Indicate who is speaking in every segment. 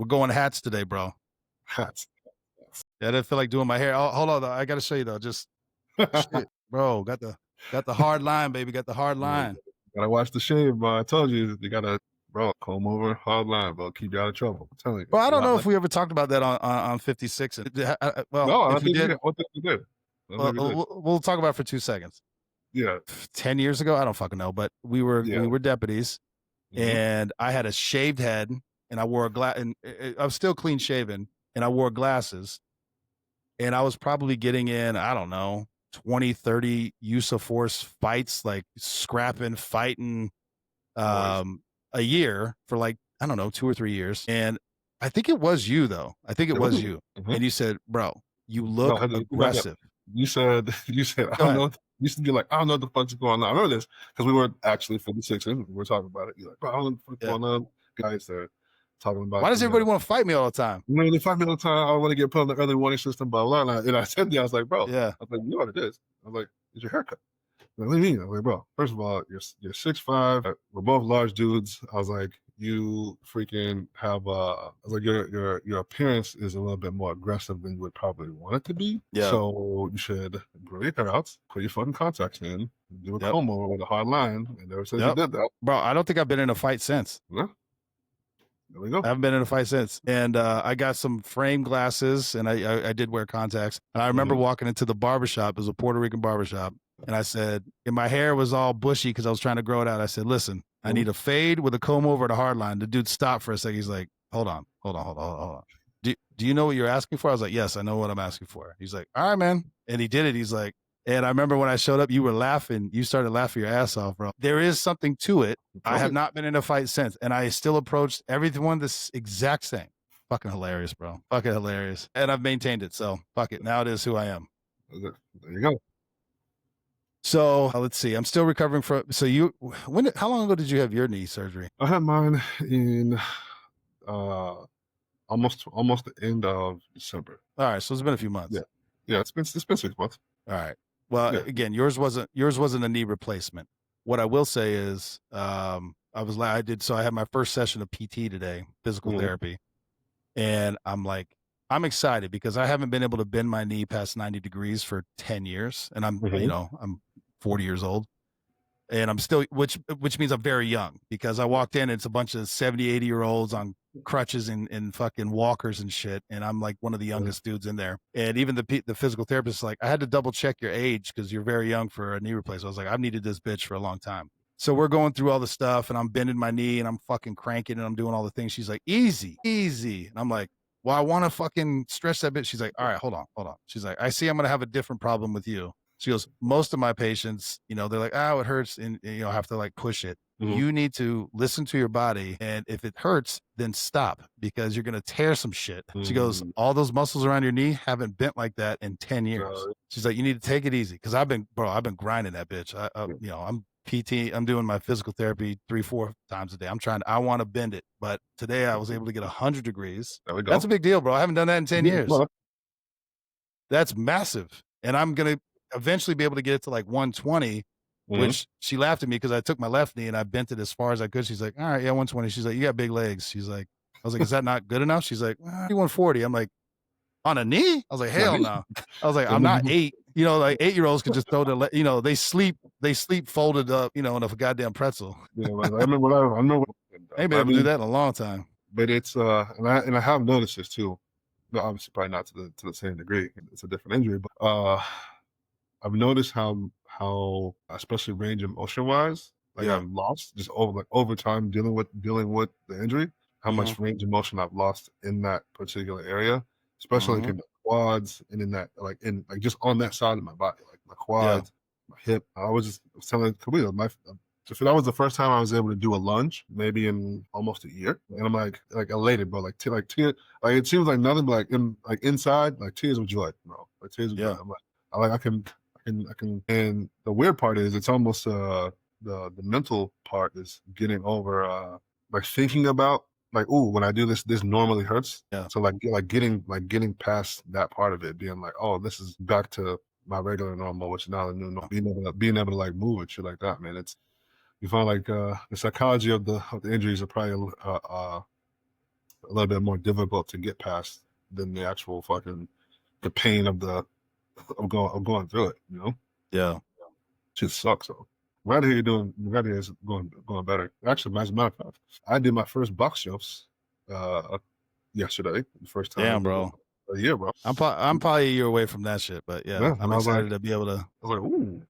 Speaker 1: We're going hats today, bro.
Speaker 2: Hats.
Speaker 1: Yeah, I didn't feel like doing my hair. Oh, hold on, though. I gotta show you though. Just shit, bro. Got the hard line, baby. Got the hard line.
Speaker 2: Gotta watch the shave, bro. I told you, you gotta, bro, comb over, hard line, bro. Keep you out of trouble. I'm telling you.
Speaker 1: Well, I
Speaker 2: It's a
Speaker 1: don't
Speaker 2: lot
Speaker 1: know
Speaker 2: like,
Speaker 1: if we ever talked about that on 56. Well,
Speaker 2: no, I
Speaker 1: if
Speaker 2: don't
Speaker 1: we
Speaker 2: think we
Speaker 1: did,
Speaker 2: did. I don't think we did. I don't
Speaker 1: well,
Speaker 2: think we did.
Speaker 1: we'll talk about it for 2 seconds.
Speaker 2: Yeah.
Speaker 1: 10 years ago, I don't fucking know, but we were deputies, and I had a shaved head, and I wore a glass, and I was still clean shaven, and I wore glasses, and I was probably getting in, I don't know, 20, 30 use of force fights, like scrapping, fighting, a year for like, I don't know, 2 or 3 years. And I think it was you though. I think it was you. And you said, bro, you look aggressive.
Speaker 2: You said, I don't know. You used to be like, I don't know what the fuck's going on. I remember this because we were actually 56 and we were talking about it. You're like, bro, I don't know what the fuck's going on. Guys are talking about.
Speaker 1: Why does everybody want to fight me all the time?
Speaker 2: You know, they fight me all the time. I want to get put on the early warning system, blah, blah, blah. And I said to you, I was like, bro, I was like, you know what it is. I was like, it's your haircut. Like, what do you mean? I was like, bro, first of all, you're 6'5". We're both large dudes. I was like, you freaking have I was like, your appearance is a little bit more aggressive than you would probably want it to be.
Speaker 1: Yeah.
Speaker 2: So you should grow your hair out, put your fucking contacts in, do a comb over with a hard line, and ever since you did that.
Speaker 1: Bro, I don't think I've been in a fight since.
Speaker 2: Yeah. There we go.
Speaker 1: I haven't been in a fight since. And I got some frame glasses, and I did wear contacts. And I remember walking into the barbershop. It was a Puerto Rican barbershop. And I said, and my hair was all bushy because I was trying to grow it out. I said, listen, I need a fade with a comb over and a hard line. The dude stopped for a second. He's like, hold on. Do you know what you're asking for? I was like, yes, I know what I'm asking for. He's like, all right, man. And he did it. He's like, and I remember when I showed up, you were laughing. You started laughing your ass off, bro. There is something to it. I have not been in a fight since. And I still approached everyone the exact same. Fucking hilarious, bro. Fucking hilarious. And I've maintained it. So fuck it. Now it is who I am.
Speaker 2: There you go.
Speaker 1: So let's see. I'm still recovering from. So how long ago did you have your knee surgery?
Speaker 2: I had mine in almost the end of December.
Speaker 1: All right, so it's been a few months.
Speaker 2: Yeah. It's been 6 months.
Speaker 1: All right. Well, again, yours wasn't a knee replacement. What I will say is, I had my first session of PT today, physical therapy, and I'm excited because I haven't been able to bend my knee past 90 degrees for 10 years, and I'm 40 years old, and I'm still, which means I'm very young because I walked in, it's a bunch of 70, 80-year-olds on crutches and fucking walkers and shit, and I'm like one of the youngest dudes in there. And even the physical therapist is like, I had to double check your age because you're very young for a knee replacement. I was like, I've needed this bitch for a long time. So we're going through all the stuff, and I'm bending my knee, and I'm fucking cranking, and I'm doing all the things. She's like, easy. And I'm like, well, I want to fucking stretch that bit. She's like, all right, hold on. She's like, I see I'm going to have a different problem with you. She goes, most of my patients, they're like, oh, it hurts, and have to like push it. You need to listen to your body, and if it hurts, then stop because you're going to tear some shit. She goes, all those muscles around your knee haven't bent like that in 10 years. She's like, you need to take it easy because I've been grinding that bitch. I'm PT, I'm doing my physical therapy 3-4 times a day. I want to bend it, but today I was able to get 100 degrees.
Speaker 2: There we go.
Speaker 1: That's a big deal, bro. I haven't done that in 10 years. That's massive, and I'm gonna eventually be able to get it to like 120. Which she laughed at me because I took my left knee and I bent it as far as I could. She's like, all right, yeah, 120. She's like, you got big legs. She's like, I was like, is that not good enough? She's like, 140. I'm like, on a knee? I was like, hell no. I was like, I'm not 8. Like 8-year-olds could just throw they sleep folded up, in a goddamn pretzel.
Speaker 2: Yeah, I remember. I
Speaker 1: ain't been able to do that in a long time.
Speaker 2: But it's and I have noticed this too. But obviously, probably not to the same degree. It's a different injury, but I've noticed how especially range of motion wise, I've lost just over time dealing with the injury. How much range of motion I've lost in that particular area, especially like in the quads and in that just on that side of my body, like my quads, my hip. I was telling Camille, that was the first time I was able to do a lunge, maybe in almost a year, and I'm like elated, bro. It seems like nothing, but inside, tears of joy, bro. Like tears of joy. I'm like, I can. And the weird part is, it's almost the mental part is getting over thinking about ooh, when I do this normally hurts. Yeah. So getting past that part of it, being like, oh, this is back to my regular normal, which is now the new normal. Being able to move it, shit like that, man. You find the psychology of the injuries are probably a a little bit more difficult to get past than the actual fucking the pain of going through it. You know?
Speaker 1: Yeah.
Speaker 2: Shit sucks though. Glad to hear you're doing. Glad to hear it's going better. Actually, as a matter of fact, I did my first box jumps yesterday. The first time
Speaker 1: Damn,
Speaker 2: in
Speaker 1: bro.
Speaker 2: a year, bro.
Speaker 1: I'm probably a year away from that shit, but yeah, I'm excited to be able to.
Speaker 2: I was like, ooh.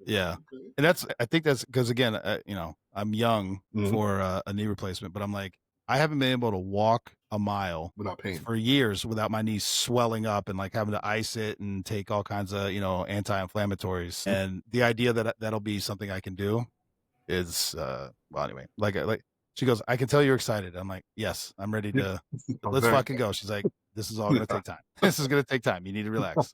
Speaker 1: Yeah, and I think that's because again, you know, I'm young for a knee replacement, but I'm like, I haven't been able to walk a mile
Speaker 2: without pain
Speaker 1: for years without my knees swelling up and like having to ice it and take all kinds of, you know, anti-inflammatories. And the idea that that'll be something I can do is, well, anyway, like she goes, I can tell you're excited. I'm like, yes, I'm ready to. Let's fucking go. She's like, this is all gonna take time. This is gonna take time. You need to relax.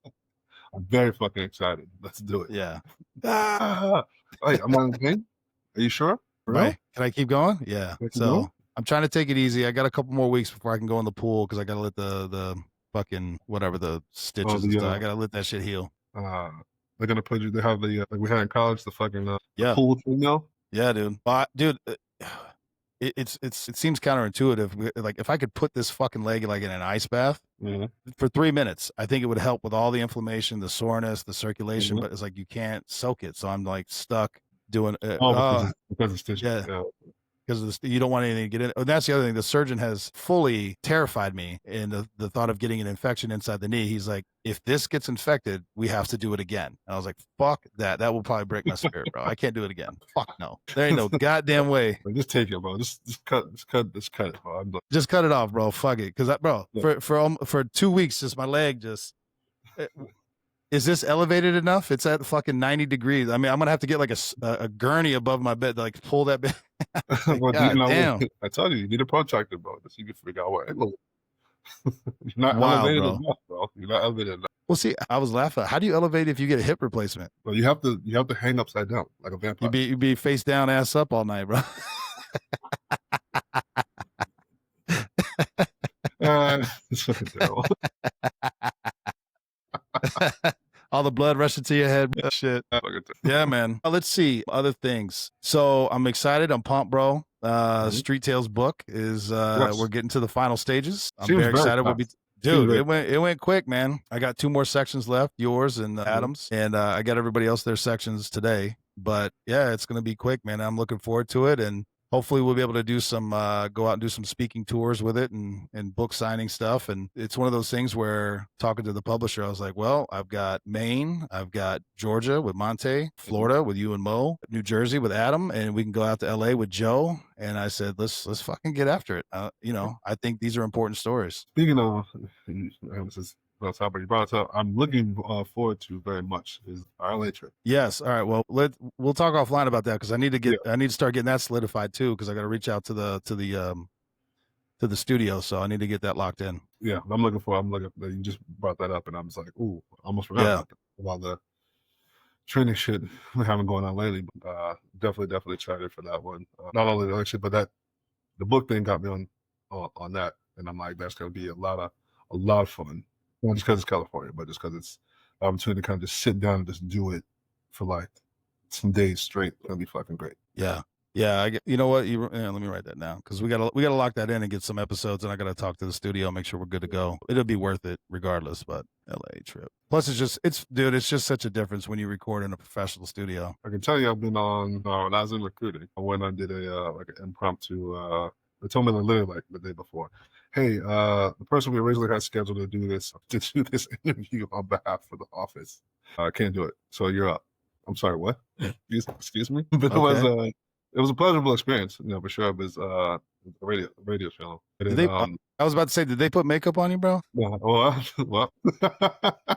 Speaker 2: I'm very fucking excited. Let's do it.
Speaker 1: Yeah.
Speaker 2: Wait, I'm on the game. Are you sure?
Speaker 1: Right. Can I keep going? Yeah. So I'm trying to take it easy. I got a couple more weeks before I can go in the pool because I gotta let the fucking whatever the stitches and stuff. I gotta let that shit heal.
Speaker 2: They're gonna put you. They have the like we had in college the fucking
Speaker 1: the
Speaker 2: pool treadmill.
Speaker 1: Yeah, dude. Dude, it seems counterintuitive. Like if I could put this fucking leg like in an ice bath for 3 minutes, I think it would help with all the inflammation, the soreness, the circulation. But it's like you can't soak it, so I'm like stuck doing.
Speaker 2: Because of stitches.
Speaker 1: Yeah. Because you don't want anything to get in. And that's the other thing. The surgeon has fully terrified me in the thought of getting an infection inside the knee. He's like, if this gets infected, we have to do it again. And I was like, fuck that. That will probably break my spirit, bro. I can't do it again. Fuck no. There ain't no goddamn way.
Speaker 2: Just take it, bro. Just cut it, bro.
Speaker 1: Just cut it off, bro. Fuck it. Because, bro, for 2 weeks, just my leg just... Is this elevated enough? It's at fucking 90 degrees. I mean, I'm gonna have to get like a gurney above my bed to like pull that bed.
Speaker 2: Well, damn. I told you need a protractor, bro, so you can figure out what. You're not elevated enough, bro. You're not elevated enough.
Speaker 1: Well, see, I was laughing. How do you elevate if you get a hip replacement?
Speaker 2: Well, you have to hang upside down like a vampire.
Speaker 1: You be face down, ass up all night, bro.
Speaker 2: It's fucking terrible.
Speaker 1: All the blood rushing to your head. Shit. Yeah, man. Let's see other things. So I'm excited. I'm pumped, bro. Street Tales book is we're getting to the final stages. I'm very excited. Dude, it went quick, man. I got 2 more sections left, yours and Adam's, and I got everybody else their sections today. But yeah, it's gonna be quick, man. I'm looking forward to it, and hopefully we'll be able to do some go out and do some speaking tours with it and book signing stuff. And it's one of those things where talking to the publisher, I was like, well, I've got Maine, I've got Georgia with Monte, Florida with you and Mo, New Jersey with Adam, and we can go out to LA with Joe. And I said, let's fucking get after it. You know, I think these are important stories.
Speaker 2: Speaking of, you brought it up. I'm looking forward to very much is our LA trip.
Speaker 1: Yes. All right. Well, we'll talk offline about that because I need to start getting that solidified too because I got to reach out to the studio, so I need to get that locked in.
Speaker 2: Yeah, I'm looking. You just brought that up, and I'm just like, ooh, I almost forgot about the training shit we haven't going on lately. But definitely excited for that one. Not only the election, but the book thing got me on that, and I'm like, that's gonna be a lot of fun. Not just because it's California, but just because it's an opportunity to kind of just sit down and just do it for like some days straight. It'll be fucking great.
Speaker 1: Yeah. You know what? Let me write that down because we gotta lock that in and get some episodes, and I gotta talk to the studio, make sure we're good to go. It'll be worth it regardless. But LA trip. Plus, it's just such a difference when you record in a professional studio.
Speaker 2: I can tell you, I've been on when I was in recruiting. I went and did like an impromptu. They told me literally like the day before, hey, the person we originally had scheduled to do this interview on behalf of the office can't do it, so you're up. I'm sorry, what? Excuse me. But it was a pleasurable experience, you know, for sure. It was a radio show.
Speaker 1: I was about to say, did they put makeup on you, bro?
Speaker 2: Yeah. Well.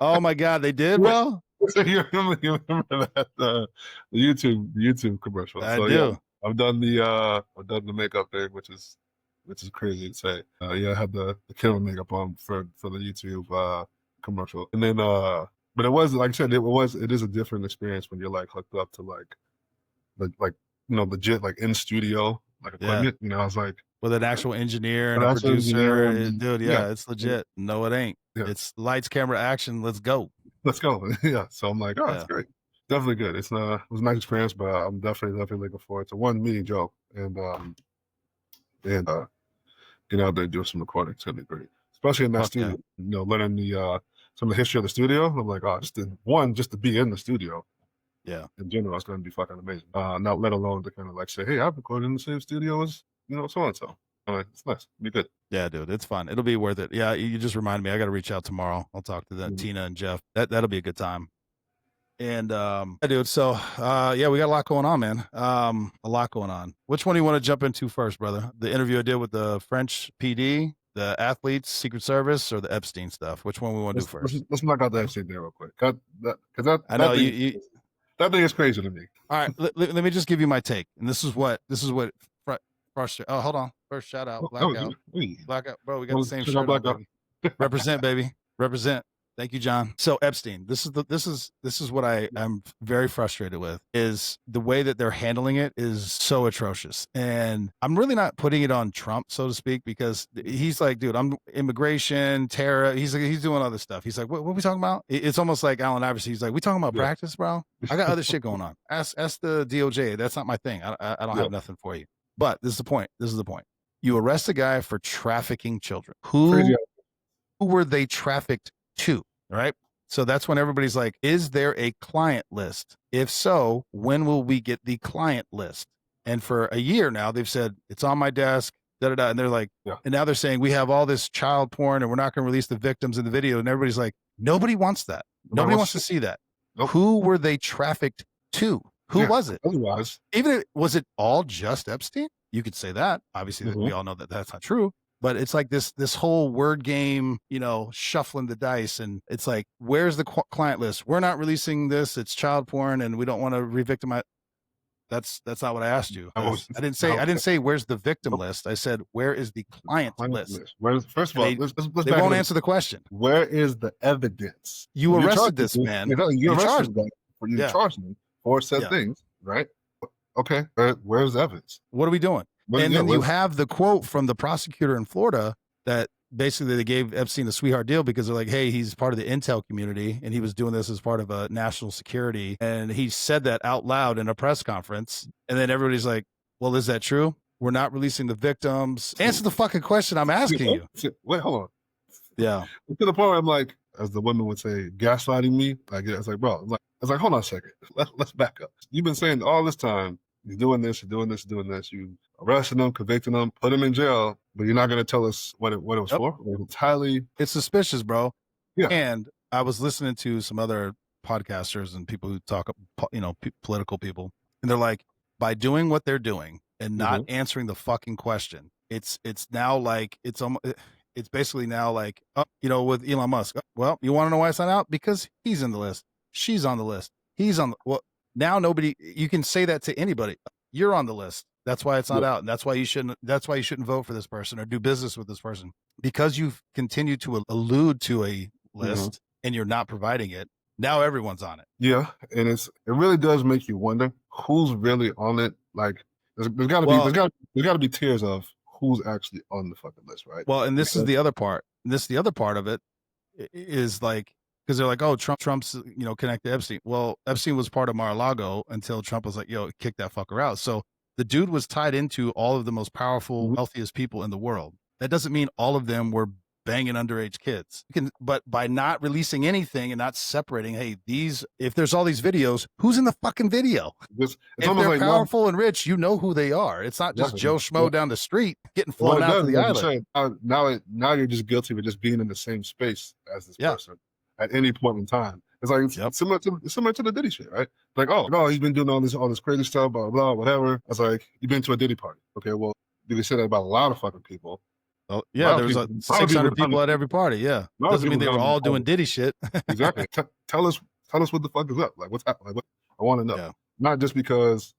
Speaker 1: Oh my God, they did, bro.
Speaker 2: You remember that the YouTube commercial?
Speaker 1: I do.
Speaker 2: Yeah, I've done the makeup thing, which is crazy to say. I had the camera makeup on for the YouTube commercial, and then but it was like I said, it is a different experience when you're like hooked up to like you know, legit like in studio like equipment. You know, I was like
Speaker 1: with an actual engineer and a producer, dude. Yeah, it's legit. No, it ain't. Yeah. It's lights, camera, action. Let's go.
Speaker 2: Yeah. So I'm like, oh, that's great. Definitely good. It was a nice experience, but I'm definitely looking forward to meeting Joe and getting out there doing some recording to a degree, especially in that
Speaker 1: Fuck
Speaker 2: studio.
Speaker 1: yeah.
Speaker 2: Learning some of the history of the studio. I'm like, oh, just to be in the studio.
Speaker 1: Yeah.
Speaker 2: In general, it's going to be fucking amazing. Not let alone to kind of like say, hey, I've recorded in the same studio as so and so. It's nice. It'll be good.
Speaker 1: Yeah, dude, it's fun. It'll be worth it. Yeah, you just reminded me. I got to reach out tomorrow. I'll talk to Tina and Jeff. That'll be a good time. And yeah, dude. So yeah, we got a lot going on, man. A lot going on. Which one do you want to jump into first, brother? The interview I did with the French PD, the athletes, Secret Service, or the Epstein stuff? Which one we want to do first?
Speaker 2: Let's knock out the Epstein there real quick. Because
Speaker 1: I know
Speaker 2: that thing is crazy to me.
Speaker 1: All right, let me just give you my take. And this is what frustrates. Oh, hold on. First shout out, blackout, blackout, bro. We got the same shirt on, baby. Represent, baby. Represent. Thank you, John. So Epstein, this is what I'm very frustrated with, is the way that they're handling it is so atrocious. And I'm really not putting it on Trump, so to speak, because he's like, dude, I'm immigration, terror. He's doing other stuff. He's like, what are we talking about? It's almost like Allen Iverson. He's like, we talking about practice, bro? I got other shit going on. Ask the DOJ. That's not my thing. I don't have nothing for you. But this is the point. You arrest a guy for trafficking children. Who were they trafficked to? Right. So that's when everybody's like, is there a client list? If so, when will we get the client list? And for a year now, they've said it's on my desk, and they're like, and now they're saying we have all this child porn and we're not going to release the victims in the video. And everybody's like, nobody wants that. Nobody wants to see that. Nope. Who were they trafficked to? Who was it?
Speaker 2: Otherwise,
Speaker 1: was it all just Epstein? You could say that. Obviously, we all know that that's not true. But it's like this whole word game, shuffling the dice. And it's like, where's the client list? We're not releasing this. It's child porn and we don't want to re-victimize. That's not what I asked you. I didn't say where's the victim list. I said, where is the client list?
Speaker 2: First of all,
Speaker 1: they won't answer the question.
Speaker 2: Where is the evidence?
Speaker 1: You arrested this man.
Speaker 2: You arrested him. You charged him for said things, right? Okay, where's the evidence?
Speaker 1: What are we doing? And then you have the quote from the prosecutor in Florida that basically they gave Epstein a sweetheart deal because they're like, hey, he's part of the intel community and he was doing this as part of a national security. And he said that out loud in a press conference. And then everybody's like, well, is that true? We're not releasing the victims. Answer the fucking question I'm asking you.
Speaker 2: Wait, hold on.
Speaker 1: Yeah.
Speaker 2: To the point where I'm like, as the women would say, gaslighting me. It's like, bro, I was like, hold on a second. Let's back up. You've been saying all this time, you're doing this, you're doing this, you're doing this. You arresting them, convicting them, put them in jail, but you're not going to tell us what it was for.
Speaker 1: It's suspicious, bro. Yeah. And I was listening to some other podcasters and people who talk, political people, and they're like, by doing what they're doing and not answering the fucking question, it's now like it's basically now like, with Elon Musk. Well, you want to know why it's not out? Because he's in the list. She's on the list. He's on now nobody, you can say that to anybody. You're on the list. That's why it's not out. And that's why you shouldn't vote for this person or do business with this person, because you've continued to allude to a list and you're not providing it. Now everyone's on it.
Speaker 2: Yeah. And it really does make you wonder who's really on it. Like there's gotta be tiers of who's actually on the fucking list, right?
Speaker 1: Well, and this is the other part. The other part of it is like, because they're like, oh, Trump's, connected to Epstein. Well, Epstein was part of Mar-a-Lago until Trump was like, yo, kick that fucker out. So the dude was tied into all of the most powerful, wealthiest people in the world. That doesn't mean all of them were banging underage kids. But by not releasing anything and not separating, hey, if there's all these videos, who's in the fucking video? If they're like powerful and rich, you know who they are. It's not just Joe Schmo down the street getting flown out to the island.
Speaker 2: Now you're just guilty of just being in the same space as this person at any point in time. It's like it's similar to the Diddy shit, right? Like, oh no, he's been doing all this crazy stuff, blah blah, whatever. It's like, you've been to a Diddy party. Okay, well, you can say that about a lot of fucking people.
Speaker 1: Oh yeah, there was 600 people at every party. Yeah, doesn't mean they were all doing Diddy shit.
Speaker 2: Exactly. Tell us what the fuck is up. Like, what's happening? Like, I want to know. Yeah. Not just because.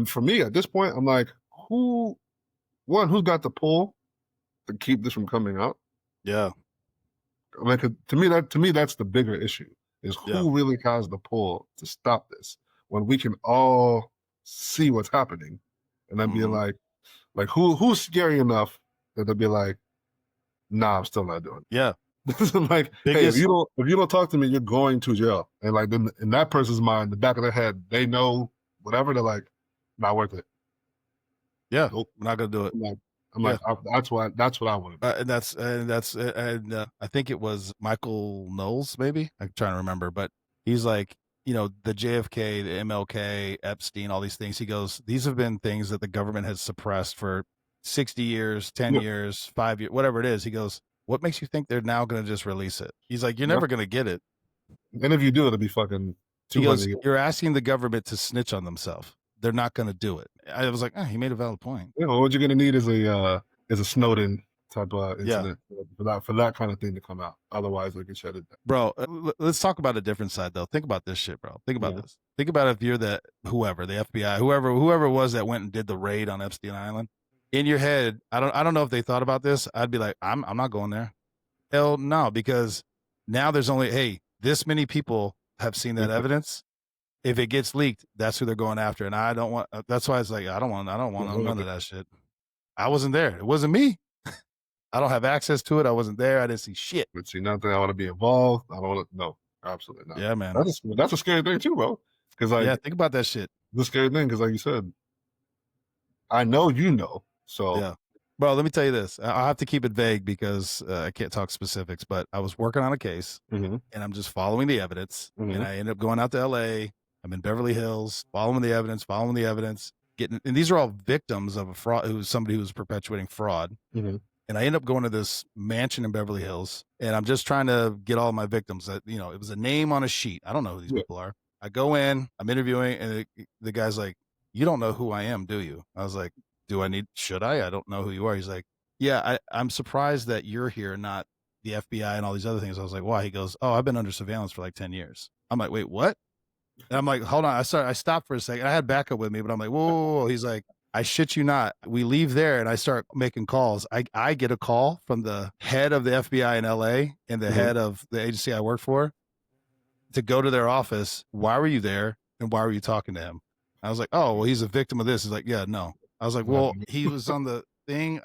Speaker 2: For me at this point, I'm like, who's got the pull to keep this from coming out?
Speaker 1: Yeah.
Speaker 2: Like, to me, that's the bigger issue, is who really has the pull to stop this when we can all see what's happening, and then be like who's scary enough that they'll be like, nah, I'm still not doing it.
Speaker 1: Yeah.
Speaker 2: Like, hey, if you don't talk to me, you're going to jail. And like, then in that person's mind, the back of their head, they know whatever, they're like, not worth it.
Speaker 1: Yeah,
Speaker 2: Nope.
Speaker 1: we're not gonna do it.
Speaker 2: I'm like,
Speaker 1: Yeah.
Speaker 2: that's what I want to do.
Speaker 1: And I think it was Michael Knowles, maybe I'm trying to remember, but he's like, the JFK, the MLK, Epstein, all these things. He goes, these have been things that the government has suppressed for 60 years, 10
Speaker 2: Yeah.
Speaker 1: years, 5 years, whatever it is. He goes, what makes you think they're now going to just release it? He's like, you're
Speaker 2: Yep.
Speaker 1: never going to get it.
Speaker 2: And if you do, it'll be fucking
Speaker 1: He goes,
Speaker 2: 200 years.
Speaker 1: you're asking the government to snitch on themselves. They're not going to do it. I was like, he made a valid point.
Speaker 2: You know, what you're gonna need is a Snowden type
Speaker 1: Yeah.
Speaker 2: incident for that kind of thing to come out. Otherwise, they can shut it down.
Speaker 1: Bro, let's talk about a different side though. Think about this shit, bro. Think about
Speaker 2: Yeah.
Speaker 1: this. Think about if you're the FBI, whoever it was that went and did the raid on Epstein Island. In your head, I don't know if they thought about this. I'd be like, I'm not going there. Hell no, because now there's only this many people have seen that evidence. If it gets leaked, that's who they're going after, and I don't want. That's why it's like I don't want none of that shit. I wasn't there. It wasn't me. I don't have access to it. I wasn't there. I didn't see shit.
Speaker 2: But see, nothing. I want to be involved. I don't want to. No, absolutely not.
Speaker 1: Yeah, man.
Speaker 2: That's a scary thing too, bro. Because
Speaker 1: think about that shit.
Speaker 2: The scary thing, because like you said, I know you know. So
Speaker 1: yeah, bro. Let me tell you this. I'll have to keep it vague because I can't talk specifics. But I was working on a case, and I'm just following the evidence. And I ended up going out to L.A. I'm in Beverly Hills, following the evidence, and these are all victims of a fraud. Who was somebody who was perpetuating fraud. And I end up going to this mansion in Beverly Hills, and I'm just trying to get all my victims. That it was a name on a sheet. I don't know who these people are. I go in, I'm interviewing, and the guy's like, "You don't know who I am, do you?" I was like, should I? I don't know who you are. He's like, "Yeah, I'm surprised that you're here, not the FBI and all these other things." I was like, "Why?" He goes, "Oh, I've been under surveillance for like 10 years." I'm like, "Wait, what?" And I'm like, "Hold on." I stopped for a second. I had backup with me, but I'm like, "Whoa, whoa, whoa." He's like, I shit you not. We leave there and I start making calls. I get a call from the head of the FBI in LA and the head of the agency I work for to go to their office. Why were you there? And why were you talking to him? I was like, oh, well, he's a victim of this. He's like, yeah, no. I was like, well, he was on the thing.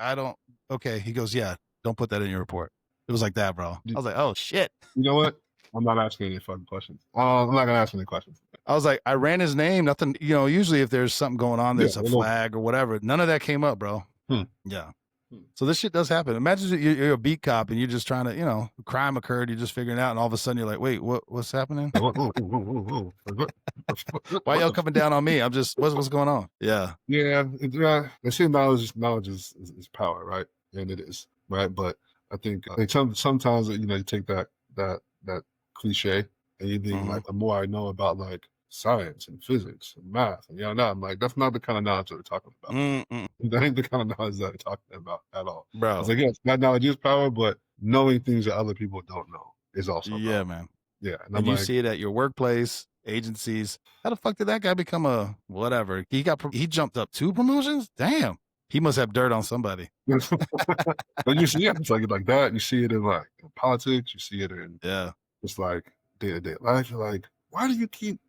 Speaker 1: Okay. He goes, yeah, don't put that in your report. It was like that, bro. I was like, oh, shit.
Speaker 2: You know what? I'm not asking any fucking questions. I'm not gonna ask any questions.
Speaker 1: I was like, I ran his name. Nothing. Usually if there's something going on, there's a flag or whatever. None of that came up, bro. Yeah. So this shit does happen. Imagine you're a beat cop and you're just trying to, crime occurred. You're just figuring it out, and all of a sudden you're like, wait, what's happening? Why y'all coming down on me? I'm just what's going on? Yeah.
Speaker 2: Yeah. They say knowledge is power, right? And it is, right? But I think sometimes you take that cliche and you think like the more I know about like science and physics and math and I'm like, that's not the kind of knowledge that we're talking about. That ain't the kind of knowledge that we're talking about at all, bro. It's like, yes, that knowledge is power, but knowing things that other people don't know is also power.
Speaker 1: Man.
Speaker 2: Yeah.
Speaker 1: And you see it at your workplace, agencies. How the fuck did that guy become a whatever? He jumped up 2 promotions? Damn. He must have dirt on somebody.
Speaker 2: But you see it, it's like that. You see it in like politics. You see it in just like day-to-day life. You're like, how do you keep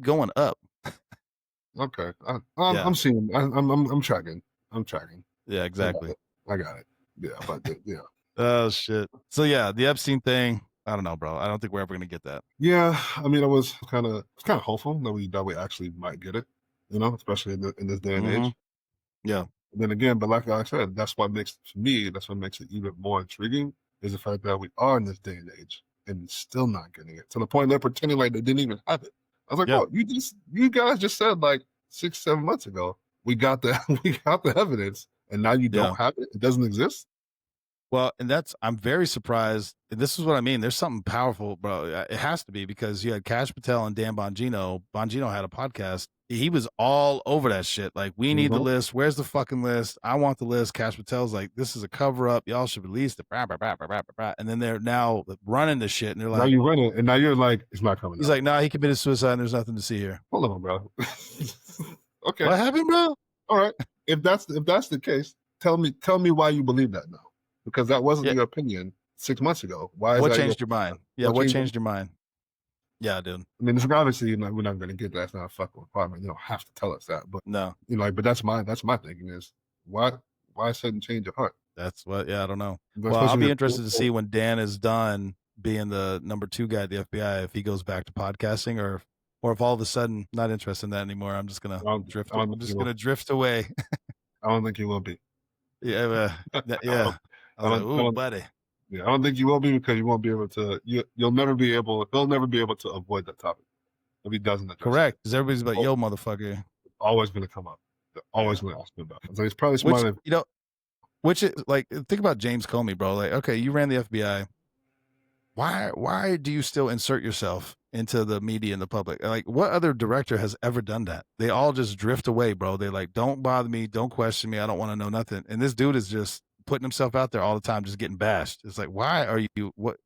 Speaker 1: going up?
Speaker 2: Okay, I'm seeing. I'm tracking.
Speaker 1: Yeah, exactly.
Speaker 2: I got it. Yeah, but yeah.
Speaker 1: Oh shit. So yeah, the Epstein thing. I don't know, bro. I don't think we're ever gonna get that.
Speaker 2: Yeah, I mean, I was kind of hopeful that we actually might get it. Especially in this day and age.
Speaker 1: Yeah.
Speaker 2: And then again, but like I said, that's what makes it even more intriguing is the fact that we are in this day and age and still not getting it to the point they're pretending like they didn't even have it. I was like, oh, you guys just said like 6-7 months ago we got the evidence, and now you don't have it. It doesn't exist.
Speaker 1: Well, and I'm very surprised. And this is what I mean. There's something powerful, bro. It has to be, because you had Cash Patel and Dan Bongino. Bongino had a podcast. He was all over that shit. Like, we need the list. Where's the fucking list? I want the list. Cash Patel's like, this is a cover up. Y'all should release it. And then they're now running the shit. And they're like,
Speaker 2: now you run it. And now you're like, it's not coming.
Speaker 1: He's like, nah, he committed suicide and there's nothing to see here.
Speaker 2: Hold on, bro. Okay.
Speaker 1: What happened, bro?
Speaker 2: All right. If that's the case, tell me why you believe that now. Because that wasn't your opinion 6 months ago.
Speaker 1: What changed your mind? Yeah, what changed your mind? Yeah, dude.
Speaker 2: I mean, it's obviously we're not going to get that. It's not a fucking requirement. You don't have to tell us that. But
Speaker 1: no,
Speaker 2: but that's my thinking is why sudden change of heart?
Speaker 1: That's what. Yeah, I don't know. Well, I'll be interested to see when Dan is done being the number 2 guy at the FBI if he goes back to podcasting or Or if all of a sudden not interested in that anymore, I'm just gonna drift.
Speaker 2: I don't
Speaker 1: I'm
Speaker 2: think
Speaker 1: just
Speaker 2: you will.
Speaker 1: gonna drift away.
Speaker 2: I don't think you will be.
Speaker 1: Yeah,
Speaker 2: I
Speaker 1: yeah. I was like,
Speaker 2: I
Speaker 1: ooh,
Speaker 2: don't.
Speaker 1: buddy.
Speaker 2: Yeah, I don't think you will be because you won't be able to. You'll never be able. They'll never be able to avoid that topic if he doesn't address it.
Speaker 1: Correct. Because everybody's about,
Speaker 2: Oh,
Speaker 1: yo, motherfucker.
Speaker 2: always going to come up. They're always
Speaker 1: Yeah.
Speaker 2: going to ask me about it. So he's probably
Speaker 1: Which,
Speaker 2: smart.
Speaker 1: which is like, think about James Comey, bro. Like, okay, you ran the FBI. Why do you still insert yourself into the media and the public? Like, what other director has ever done that? They all just drift away, bro. They like, don't bother me, don't question me, I don't want to know nothing. And this dude is just putting himself out there all the time, just getting bashed. It's like, why are you what?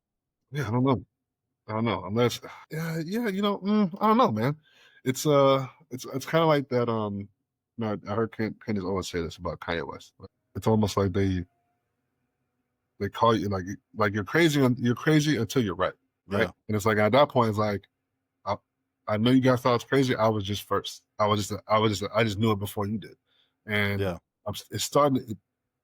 Speaker 2: Yeah, I don't know. I don't know. Unless, yeah, I don't know, man. It's kind of like that. No, I heard Candace always say this about Kanye West. It's almost like they call you like you're crazy. You're crazy until you're right, right?
Speaker 1: Yeah,
Speaker 2: And it's like at that point, it's like I, I know you guys thought I was crazy. I was just first. I just knew it before you did, and
Speaker 1: yeah,
Speaker 2: it's starting.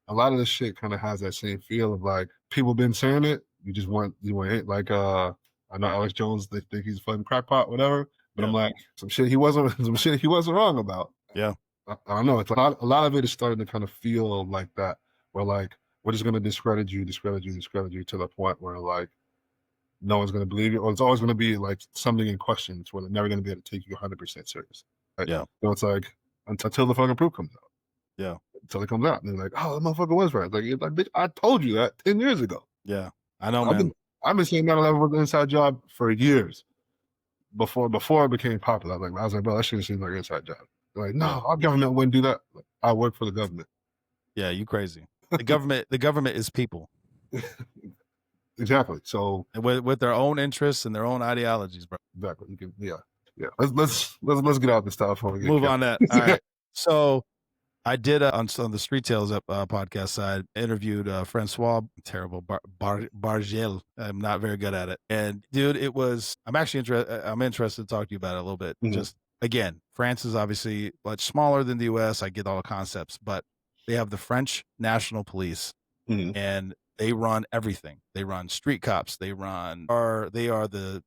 Speaker 2: A lot of this shit kind of has that same feel of like people been saying it. You want it. Like I know Alex Jones. They think he's a fucking crackpot, whatever. But I'm
Speaker 1: yeah,
Speaker 2: like some shit he wasn't some shit he wasn't wrong about.
Speaker 1: yeah,
Speaker 2: I don't know. It's a lot of it is starting to kind of feel like that. Where like we're just gonna discredit you to the point where like no one's gonna believe you, or it's always gonna be like something in question where they're never gonna be able to take you 100% serious. Right?
Speaker 1: yeah,
Speaker 2: So it's like until the fucking proof comes out.
Speaker 1: yeah,
Speaker 2: Until it comes out, and they're like, "Oh, the motherfucker was right." Like, bitch, I told you that 10 years ago.
Speaker 1: yeah. I know,
Speaker 2: I've been
Speaker 1: man.
Speaker 2: I've been saying 9/11 was an inside job for years before it became popular. I was like, bro, that shit seems like an inside job. They're like, no,
Speaker 1: Yeah,
Speaker 2: our government wouldn't do that. Like, I work for the government.
Speaker 1: yeah. You crazy. The government is people,
Speaker 2: Exactly. So
Speaker 1: and with their own interests and their own ideologies, bro.
Speaker 2: exactly. You can, yeah. Let's get out this stuff before we get
Speaker 1: Move
Speaker 2: killed.
Speaker 1: on that. All right. So I did on the Street Tales podcast side interviewed Francois terrible Bargel. I'm not very good at it, and dude, it was. I'm actually interested. I'm interested to talk to you about it a little bit.
Speaker 2: Mhm.
Speaker 1: Just again, France is obviously much smaller than the U.S. I get all the concepts, but they have the French National Police,
Speaker 2: Mhm.
Speaker 1: and they run everything. They run street cops. They are the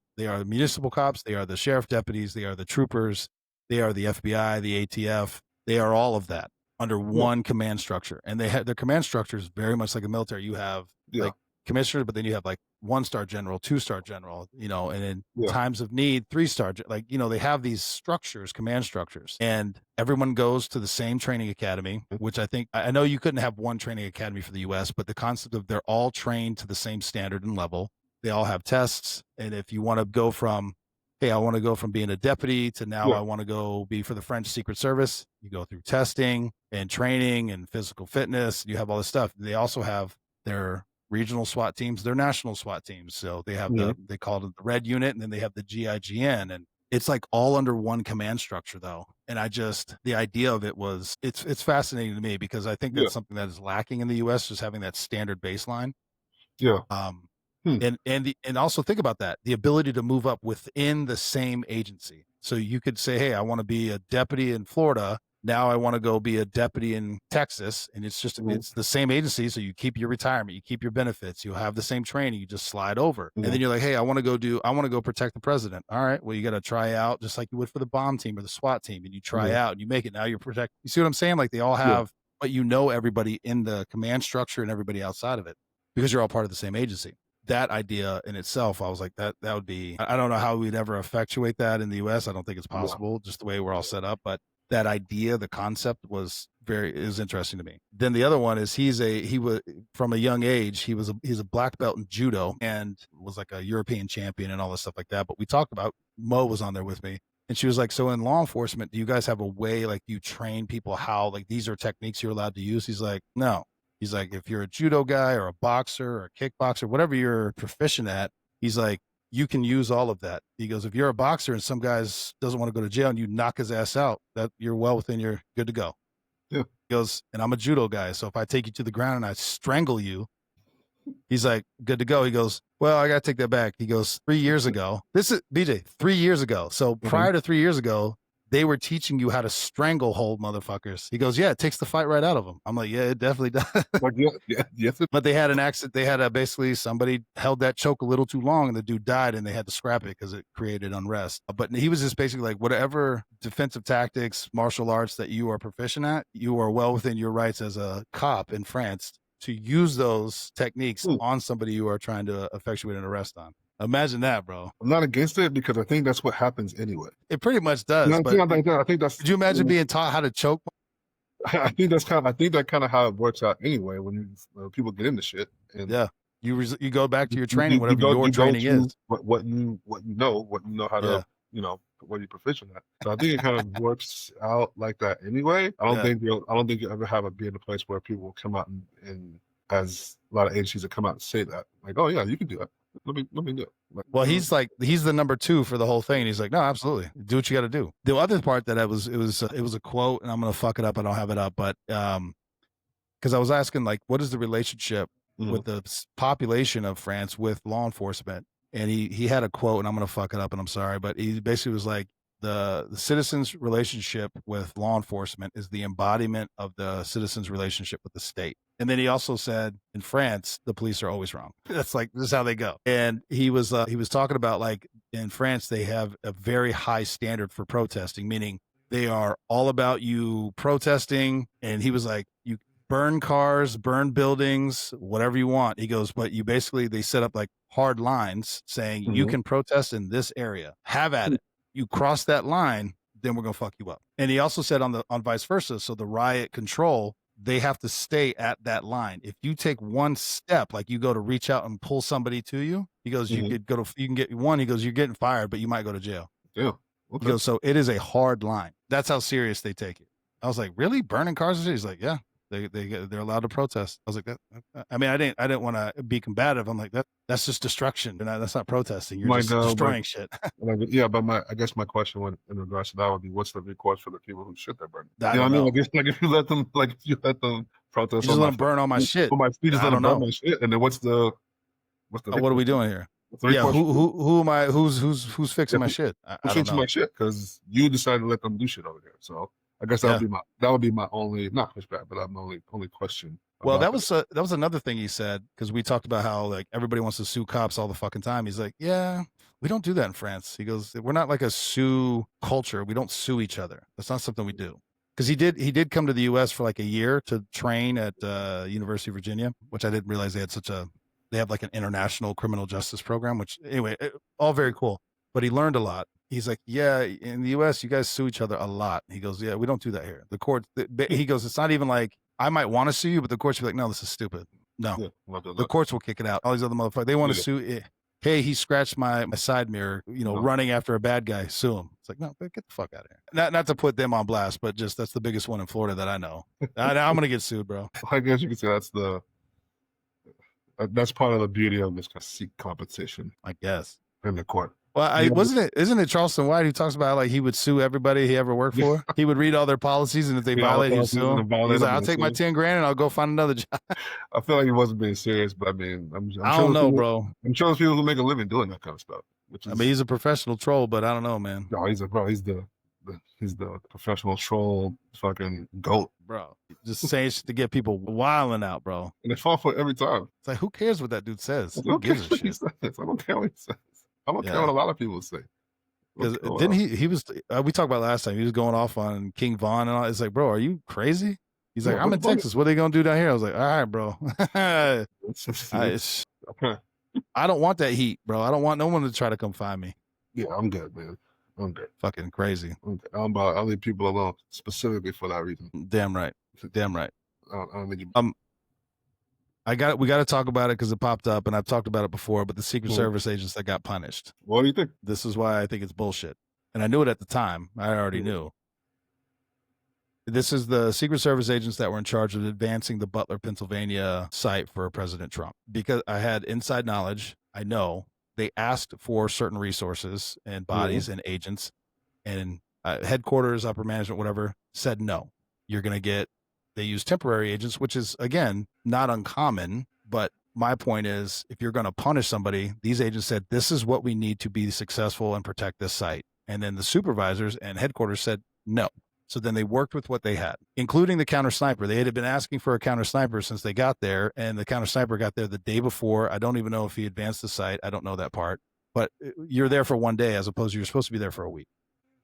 Speaker 1: municipal cops. They are the sheriff deputies. They are the troopers. They are the FBI, the ATF. They are all of that under
Speaker 2: Yeah.
Speaker 1: one command structure. And they have their command structure is very much like a military. You have
Speaker 2: Yeah.
Speaker 1: like commissioners, but then you have like 1-star general, 2-star general, and in
Speaker 2: Yeah.
Speaker 1: times of need, 3-star, like, they have these structures, command structures, and everyone goes to the same training academy, which I know you couldn't have one training academy for the US, but the concept of they're all trained to the same standard and level. They all have tests. And if you want to go from, hey, I want to go from being a deputy to now
Speaker 2: Yeah.
Speaker 1: I want to go be for the French Secret Service. You go through testing and training and physical fitness. You have all this stuff. They also have their regional SWAT teams, their national SWAT teams. So they have they call it the Red Unit, and then they have the GIGN, and it's like all under one command structure though. And the idea of it was, it's fascinating to me because I think that's something that is lacking in the US, just having that standard baseline.
Speaker 2: Yeah.
Speaker 1: And also think about that, the ability to move up within the same agency. So you could say, hey, I want to be a deputy in Florida. Now I want to go be a deputy in Texas. And it's just, it's the same agency. So you keep your retirement, you keep your benefits, you'll have the same training, you just slide over. And then you're like, hey, I want to go protect the president. All right, well, you got to try out just like you would for the bomb team or the SWAT team. And you try out and you make it. Now you're protect. You see what I'm saying? Like they all have, but everybody in the command structure and everybody outside of it because you're all part of the same agency. That idea in itself, I was like, that would be, I don't know how we'd ever effectuate that in the US. I don't think it's possible, just the way we're all set up. But that idea, the concept is interesting to me. Then the other one is he was from a young age, he's a black belt in judo and was like a European champion and all this stuff like that. But we talked about, Mo was on there with me. And she was like, so in law enforcement, do you guys have a way, like you train people how, like these are techniques you're allowed to use? He's like, no. He's like, if you're a judo guy or a boxer or a kickboxer, whatever you're proficient at, he's like, you can use all of that. He goes, if you're a boxer and some guys doesn't want to go to jail and you knock his ass out, that you're you're good to go.
Speaker 2: Yeah.
Speaker 1: He goes, and I'm a judo guy. So if I take you to the ground and I strangle you, he's like, good to go. He goes, well, I got to take that back. He goes, 3 years ago, this is BJ, 3 years ago. So prior to 3 years ago, they were teaching you how to stranglehold motherfuckers. He goes, yeah, it takes the fight right out of them. I'm like, yeah, it definitely does.
Speaker 2: Like, yes.
Speaker 1: But they had an accident. They had basically somebody held that choke a little too long and the dude died and they had to scrap it because it created unrest. But he was just basically like, whatever defensive tactics, martial arts that you are proficient at, you are well within your rights as a cop in France to use those techniques on somebody you are trying to effectuate an arrest on. Imagine that, bro.
Speaker 2: I'm not against it because I think that's what happens anyway.
Speaker 1: It pretty much does.
Speaker 2: No,
Speaker 1: but
Speaker 2: I think that's.
Speaker 1: Could you imagine being taught how to choke?
Speaker 2: I think that kind of how it works out anyway when people get into shit. And
Speaker 1: yeah, you go back to your training, whatever your training is.
Speaker 2: What you know how to what you're proficient at. So I think it kind of works out like that anyway. I don't think you'll ever have it be in a place where people will come out and as a lot of agencies that come out and say that, like, oh yeah, you can do that. Let me do it. Like,
Speaker 1: well, he's the number 2 for the whole thing. And he's like, no, absolutely, do what you got to do. The other part that it was a quote, and I'm gonna fuck it up. I don't have it up, but because I was asking like, what is the relationship with the population of France with law enforcement? And he had a quote, and I'm gonna fuck it up, and I'm sorry, but he basically was like, the citizens' relationship with law enforcement is the embodiment of the citizens' relationship with the state. And then he also said, in France, the police are always wrong. That's like, this is how they go. And he was talking about like in France, they have a very high standard for protesting, meaning they are all about you protesting. And he was like, you burn cars, burn buildings, whatever you want. He goes, but they set up like hard lines saying you can protest in this area. Have at it. You cross that line, then we're gonna fuck you up. And he also said on vice versa. So the riot control, they have to stay at that line. If you take one step, like you go to reach out and pull somebody to you, he goes, you can get one. He goes, you're getting fired, but you might go to jail.
Speaker 2: Yeah.
Speaker 1: Okay. He goes, so it is a hard line. That's how serious they take it. I was like, really? Burning cars? He's like, yeah. They're allowed to protest. I was like, that. I mean, I didn't want to be combative. I'm like, that's just destruction. That's not protesting. You're just destroying shit.
Speaker 2: Yeah, but I guess my question in regards to that would be, what's the recourse for the people who shit they're burning?
Speaker 1: I mean,
Speaker 2: like if you let them protest,
Speaker 1: you just let them burn all my shit.
Speaker 2: My feet is let them burn my shit, and then what's the
Speaker 1: what are we doing here? Yeah, who am I? Who's fixing my shit?
Speaker 2: Who's fixing my shit? Because you decided to let them do shit over there. So I guess that would be my only, not pushback, but my only question.
Speaker 1: Well, that was another thing he said, because we talked about how like everybody wants to sue cops all the fucking time. He's like, yeah, we don't do that in France. He goes, we're not like a sue culture. We don't sue each other. That's not something we do. Because he did come to the U.S. for like a year to train at University of Virginia, which I didn't realize they have like an international criminal justice program. Which anyway, all very cool. But he learned a lot. He's like, yeah, in the U.S., you guys sue each other a lot. He goes, yeah, we don't do that here. The court, he goes, it's not even like, I might want to sue you, but the courts will be like, no, this is stupid. No, the courts will kick it out. All these other motherfuckers, they want to sue it. Hey, he scratched my side mirror, running after a bad guy, sue him. It's like, no, get the fuck out of here. Not to put them on blast, but just that's the biggest one in Florida that I know. I'm going to get sued, bro.
Speaker 2: I guess you could say that's part of the beauty of this seek competition,
Speaker 1: I guess,
Speaker 2: in the court.
Speaker 1: Well, isn't it Charleston White who talks about like he would sue everybody he ever worked for? He would read all their policies, and if they violate, he'd sue them. He's like, I'll take my 10 grand and I'll go find another job.
Speaker 2: I feel like he wasn't being serious, but I mean,
Speaker 1: I don't know, bro.
Speaker 2: I'm sure there's people who make a living doing that kind of stuff.
Speaker 1: I mean, he's a professional troll, but I don't know, man.
Speaker 2: No, he's the professional troll, fucking goat,
Speaker 1: bro. Just saying shit to get people wilding out, bro.
Speaker 2: And they fall for it every time.
Speaker 1: It's like, who cares what that dude says? Who gives a shit?
Speaker 2: I don't care what he says. I don't care what a lot of people say.
Speaker 1: Because didn't he was we talked about last time, he was going off on King Von and all. It's like, bro, are you crazy? He's like, I'm in Texas. What are they gonna do down here? I was like, all right, bro. I don't want that heat, bro. I don't want no one to try to come find me.
Speaker 2: Yeah, I'm good, man. I'm good.
Speaker 1: Fucking crazy.
Speaker 2: I'll leave people alone specifically for that reason.
Speaker 1: Damn right. Damn right.
Speaker 2: I don't think
Speaker 1: we got to talk about it because it popped up, and I've talked about it before, but the Secret Service agents that got punished.
Speaker 2: What do you think?
Speaker 1: This is why I think it's bullshit. And I knew it at the time. I already knew. This is the Secret Service agents that were in charge of advancing the Butler, Pennsylvania site for President Trump. Because I had inside knowledge, I know they asked for certain resources and bodies and agents, and headquarters, upper management, whatever, said no. You're going to get, they use temporary agents, which is, again, not uncommon. But my point is, if you're going to punish somebody, these agents said, this is what we need to be successful and protect this site. And then the supervisors and headquarters said no. So then they worked with what they had, including the counter sniper. They had been asking for a counter sniper since they got there, and the counter sniper got there the day before. I don't even know if he advanced the site. I don't know that part. But you're there for one day as opposed to you're supposed to be there for a week.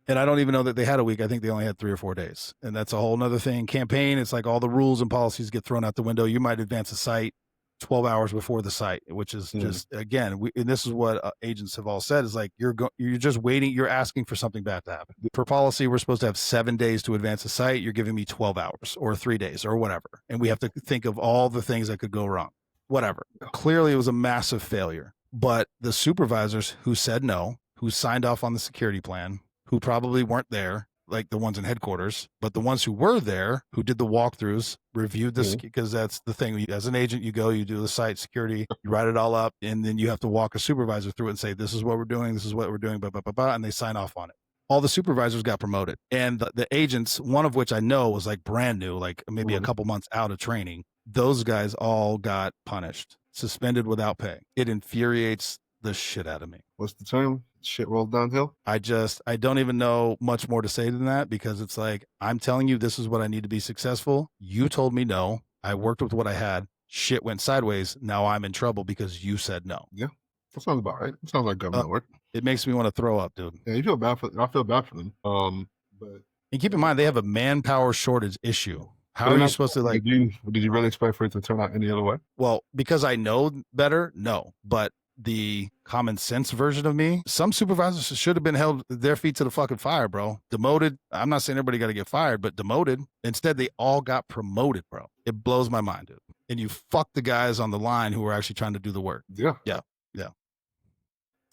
Speaker 1: And I don't even know that they had a week. I think they only had 3 or 4 days. And that's a whole nother thing. Campaign, it's like all the rules and policies get thrown out the window. You might advance a site 12 hours before the site, which is just, again, and this is what agents have all said, is like, you're just waiting. You're asking for something bad to happen. Per policy, we're supposed to have 7 days to advance a site. You're giving me 12 hours or 3 days or whatever. And we have to think of all the things that could go wrong. Whatever. Clearly, it was a massive failure. But the supervisors who said no, who signed off on the security plan, who probably weren't there, like the ones in headquarters, but the ones who were there, who did the walkthroughs, reviewed this, because that's the thing. As an agent, you go, you do the site security, you write it all up, and then you have to walk a supervisor through it and say, this is what we're doing, this is what we're doing, blah, blah, blah, blah, and they sign off on it. All the supervisors got promoted. And the agents, one of which I know was like brand new, like maybe a couple months out of training, those guys all got punished, suspended without pay. It infuriates the shit out of me.
Speaker 2: What's the term? Shit rolled downhill?
Speaker 1: I don't even know much more to say than that, because it's like, I'm telling you, this is what I need to be successful. You told me no. I worked with what I had. Shit went sideways. Now I'm in trouble because you said no.
Speaker 2: Yeah. That sounds about right. It sounds like government work.
Speaker 1: It makes me want to throw up, dude.
Speaker 2: Yeah, you feel bad I feel bad for them. But
Speaker 1: and keep in mind, they have a manpower shortage issue. How are you supposed to like?
Speaker 2: Did you really expect for it to turn out any other way?
Speaker 1: Well, because I know better, no. But the common sense version of me, some supervisors should have been held their feet to the fucking fire, bro. Demoted. I'm not saying everybody got to get fired, but demoted. Instead, they all got promoted, bro. It blows my mind, dude. And you fuck the guys on the line who are actually trying to do the work.
Speaker 2: Yeah.
Speaker 1: Yeah. Yeah.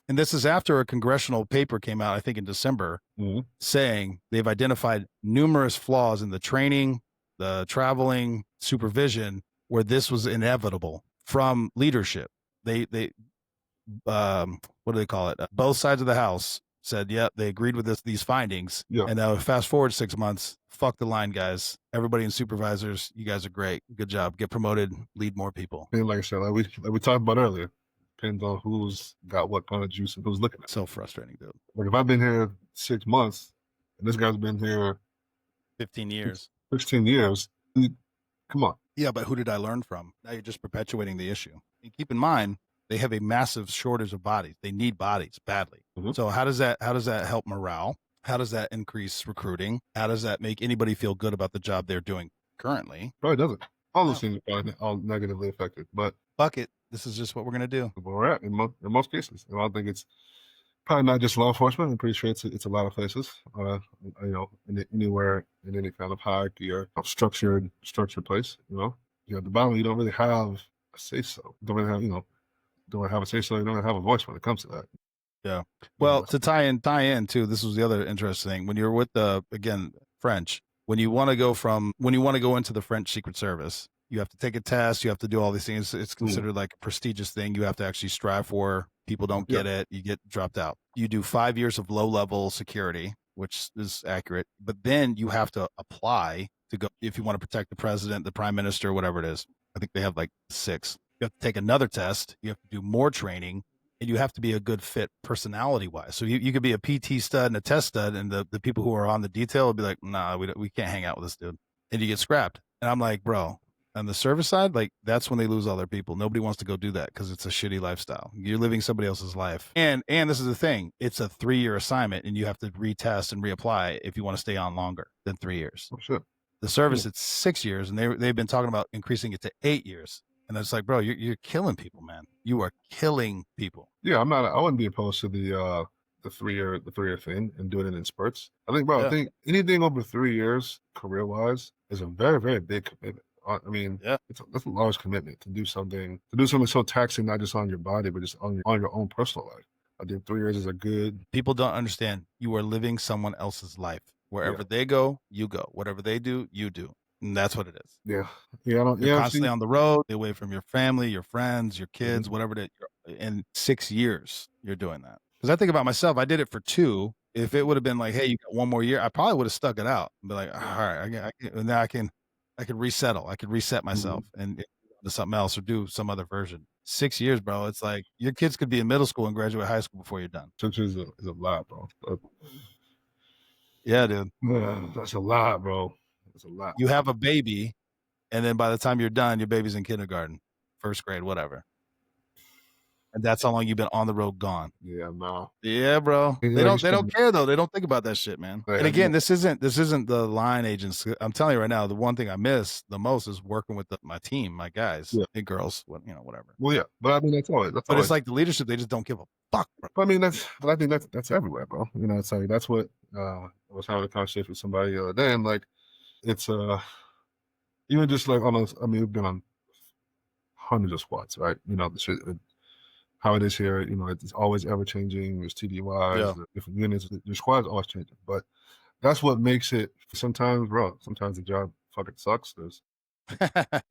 Speaker 1: And this is after a congressional paper came out, I think in December, saying they've identified numerous flaws in the training, the traveling, supervision, where this was inevitable from leadership. They what do they call it? Both sides of the house said, yeah, they agreed with these findings. Yeah. And now fast forward 6 months, fuck the line, guys. Everybody in supervisors, you guys are great. Good job. Get promoted, lead more people.
Speaker 2: And like I said, like we talked about earlier, depends on who's got what kind of juice and who's looking at it.
Speaker 1: So frustrating, dude.
Speaker 2: Like if I've been here 6 months and this guy's been here
Speaker 1: 15 years.
Speaker 2: 16 years, come on.
Speaker 1: Yeah, but who did I learn from? Now you're just perpetuating the issue. And keep in mind, they have a massive shortage of bodies. They need bodies badly. So how does that help morale? How does that increase recruiting? How does that make anybody feel good about the job they're doing currently?
Speaker 2: Probably doesn't. All those things are probably all negatively affected. But
Speaker 1: fuck it. This is just what we're gonna do.
Speaker 2: Where we're at in most cases. And I think it's probably not just law enforcement. I'm pretty sure it's a lot of places. Anywhere in any kind of hierarchy or structured place. The bottom, you don't really have a say so. Don't really have don't have a say so. You don't have a voice when it comes to that.
Speaker 1: Yeah. Well, to tie in too, this was the other interesting thing. When you're with the French, when you want to go into the French Secret Service, you have to take a test. You have to do all these things. It's considered like a prestigious thing. You have to actually strive for. People don't get it. You get dropped out. You do 5 years of low-level security, which is accurate. But then you have to apply to go if you want to protect the president, the prime minister, whatever it is. I think they have like 6. You have to take another test. You have to do more training. And you have to be a good fit personality-wise. So you could be a PT stud and a test stud, and the people who are on the detail will be like, nah, we can't hang out with this dude. And you get scrapped. And I'm like, bro, on the service side, like that's when they lose all their people. Nobody wants to go do that because it's a shitty lifestyle. You're living somebody else's life. And this is the thing. It's a 3-year assignment, and you have to retest and reapply if you want to stay on longer than 3 years.
Speaker 2: Oh, sure.
Speaker 1: The service, it's 6 years, and they've been talking about increasing it to 8 years. And it's like, bro, you're killing people, man. You are killing people.
Speaker 2: Yeah, I wouldn't be opposed to the 3-year thing and doing it in spurts. I think, bro, I think anything over 3 years career wise is a very, very big commitment. I mean, that's a large commitment to do something so taxing, not just on your body, but just on your own personal life. I think 3 years is a good.
Speaker 1: People don't understand. You are living someone else's life. Wherever they go, you go. Whatever they do, you do. And that's what it is.
Speaker 2: Yeah.
Speaker 1: You're constantly on the road, away from your family, your friends, your kids, whatever it is. In 6 years, you're doing that. Because I think about myself, I did it for 2. If it would have been like, hey, you got 1 more year, I probably would have stuck it out. Be like, all right, now I can resettle. I could reset myself. And to something else or do some other version. 6 years, bro. It's like your kids could be in middle school and graduate high school before you're done.
Speaker 2: 6 years is a lot, bro.
Speaker 1: Yeah, dude.
Speaker 2: Man, that's a lot, bro. That's a lot.
Speaker 1: You have a baby, and then by the time you're done, your baby's in kindergarten, first grade, whatever. And that's how long you've been on the road gone.
Speaker 2: Yeah, no.
Speaker 1: Yeah, bro. They don't care though. They don't think about that shit, man.
Speaker 2: Right,
Speaker 1: and again, this isn't the line agents. I'm telling you right now, the one thing I miss the most is working with my team, my guys and girls, whatever.
Speaker 2: Well, yeah, but I mean that's always.
Speaker 1: But it's like the leadership, they just don't give a fuck, bro.
Speaker 2: But I mean I think that's everywhere, bro. You know, it's like that's what I was having a conversation with somebody the other day, and like it's even just like on those. I mean, we've been on hundreds of squads, right? You know, the shit. How it is here, you know, it's always ever changing. There's TDYs, different units. Your squad's always changing, but that's what makes it. Sometimes, bro. Sometimes the job fucking sucks. There's,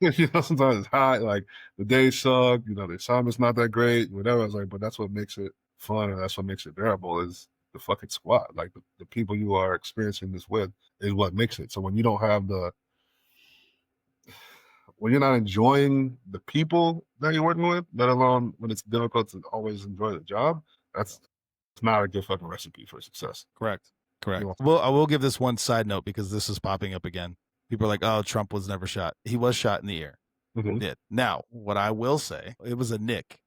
Speaker 2: you know, sometimes it's hot. Like the days suck. You know, the assignment's not that great. Whatever. It's like, but that's what makes it fun, and that's what makes it bearable. Is the fucking squad. Like the people you are experiencing this with is what makes it. So when you don't have when you're not enjoying the people that you're working with, let alone when it's difficult to always enjoy the job, it's not a good fucking recipe for success.
Speaker 1: Correct. Well, I will give this one side note because this is popping up again. People are like, "Oh, Trump was never shot. He was shot in the ear."
Speaker 2: Mm-hmm.
Speaker 1: Did. Now, what I will say, it was a nick.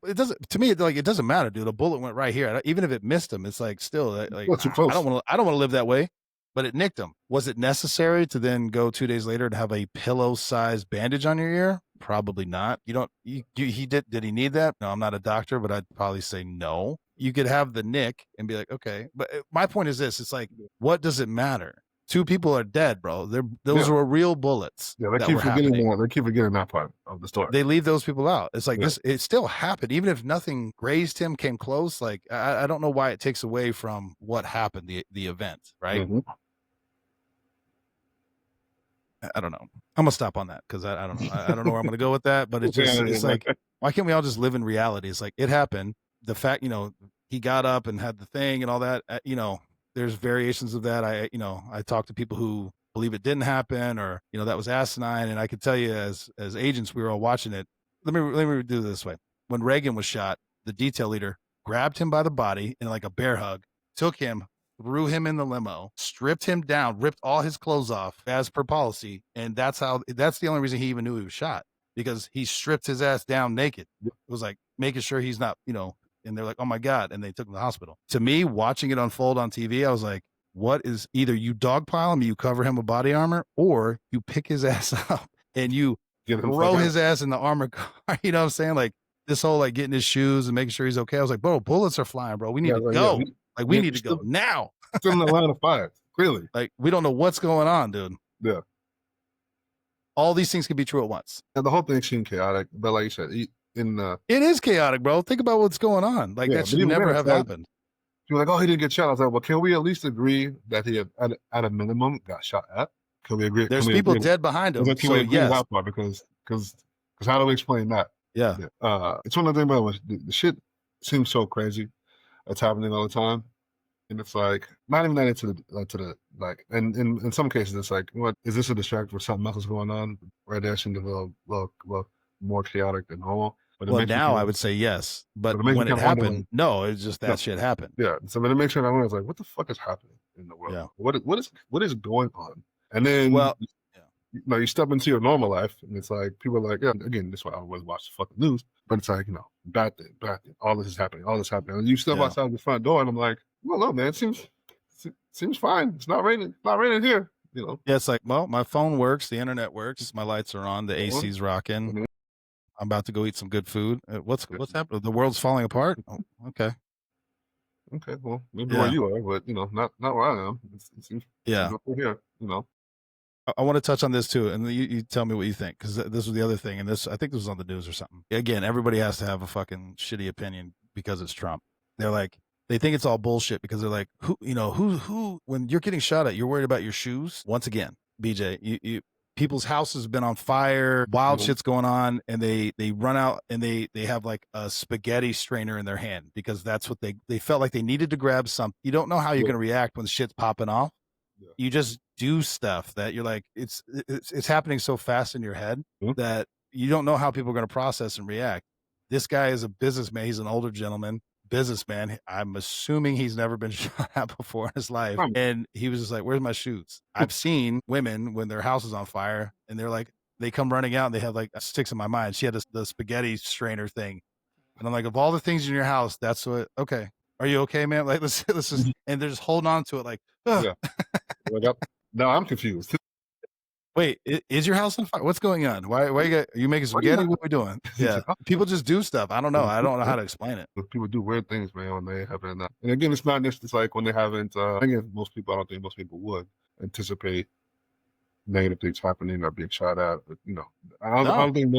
Speaker 1: It doesn't, to me, it doesn't matter, dude. A bullet went right here. Even if it missed him, it's like still like
Speaker 2: too close.
Speaker 1: I don't want to live that way. But it nicked him. Was it necessary to then go 2 days later and have a pillow-sized bandage on your ear? Probably not. He did he need that? No, I'm not a doctor, but I'd probably say no. You could have the nick and be like, okay. But my point is this: it's like, what does it matter? 2 people are dead, bro. Those were real bullets.
Speaker 2: Yeah, they keep forgetting that. They keep forgetting that part of the story.
Speaker 1: They leave those people out. It's like this. It still happened, even if nothing grazed him, came close. Like I don't know why it takes away from what happened, the event, right?
Speaker 2: Mm-hmm.
Speaker 1: I don't know. I'm gonna stop on that because I don't know. I don't know where I'm gonna go with that. But it's just it's like, why can't we all just live in reality? It's like it happened. The fact, he got up and had the thing and all that. There's variations of that. I talk to people who believe it didn't happen or that was asinine. And I could tell you as agents, we were all watching it. Let me do it this way. When Reagan was shot, the detail leader grabbed him by the body in like a bear hug, took him, threw him in the limo, stripped him down, ripped all his clothes off as per policy. And that's the only reason he even knew he was shot, because he stripped his ass down naked. It was like making sure he's not, and they're like, oh my God. And they took him to the hospital. To me, watching it unfold on TV, I was like, what is, either you dogpile him, you cover him with body armor, or you pick his ass up and you throw his ass in the armored car. You know what I'm saying? Like this whole, like getting his shoes and making sure he's okay. I was like, bro, bullets are flying, bro. We need to go. Like we need to go now.
Speaker 2: Still in the line of fire, clearly.
Speaker 1: Like we don't know what's going on, dude.
Speaker 2: Yeah.
Speaker 1: All these things can be true at once.
Speaker 2: And the whole thing seemed chaotic, but like you said, it
Speaker 1: is chaotic, bro. Think about what's going on. Like that should never have happened.
Speaker 2: You were like, oh, he didn't get shot. I was like, well, can we at least agree that he had, at a minimum, got shot at? Can we agree?
Speaker 1: There's people dead behind him.
Speaker 2: Can we agree on that part? Because how do we explain that?
Speaker 1: Yeah.
Speaker 2: It's one of the things about the shit seems so crazy. It's happening all the time. And it's like, not even that into the like, and in some cases, it's like, what is this a distract where something else is going on? Right there, seemed a little more chaotic than normal. But
Speaker 1: well, now I would say yes, but when it happened, no, it's just that shit happened.
Speaker 2: Yeah. So when it makes sure I was like, what the fuck is happening in the world? Yeah. What is going on? And then, you step into your normal life, and it's like people are like, yeah. Again, this is why I always watch the fucking news. But it's like, bad thing. All this is happening. And you step outside the front door, and I'm like, well, no, man, it seems fine. It's not raining. It's not raining here. Yeah,
Speaker 1: it's like, well, my phone works, the internet works, my lights are on, the AC's rocking. Mm-hmm. I'm about to go eat some good food. What's happening? The world's falling apart. Oh, okay.
Speaker 2: Okay, well, maybe where you are, but not where I am. It seems here.
Speaker 1: I want to touch on this too, and you tell me what you think, because this was the other thing, and I think this was on the news or something. Again, everybody has to have a fucking shitty opinion because it's Trump. They're like, they think it's all bullshit because they're like, who when you're getting shot at, you're worried about your shoes. Once again, BJ, people's houses have been on fire, wild shit's going on, and they run out and they have like a spaghetti strainer in their hand because that's what they felt like they needed to grab something. You don't know how you're going to react when shit's popping off. You just do stuff that you're like, it's happening so fast in your head
Speaker 2: Mhm.
Speaker 1: that you don't know how people are gonna process and react. This guy is a businessman, he's an older gentleman, businessman. I'm assuming he's never been shot at before in his life,
Speaker 2: Right.
Speaker 1: and he was just like, "Where's my shoes?" I've seen women when their house is on fire, and they're like they come running out and they have, like, sticks in my mind. She had the spaghetti strainer thing, and I'm like, "Of all the things in your house, that's what okay. Are you okay, man? Like, let's just"
Speaker 2: Mhm.
Speaker 1: and they're just holding on to it like, "Ugh."
Speaker 2: Yeah. Like, now I'm confused.
Speaker 1: Wait, is your house on fire? What's going on? Why are you making
Speaker 2: Why do you
Speaker 1: spaghetti?
Speaker 2: have
Speaker 1: What are we doing? Yeah. People just do stuff. I don't know. I don't know how to explain it.
Speaker 2: But people do weird things, man, when they haven't. And again, it's not just it's like when they haven't. I think I don't think most people would anticipate negative things happening or being shot at. But,
Speaker 1: No.
Speaker 2: I don't think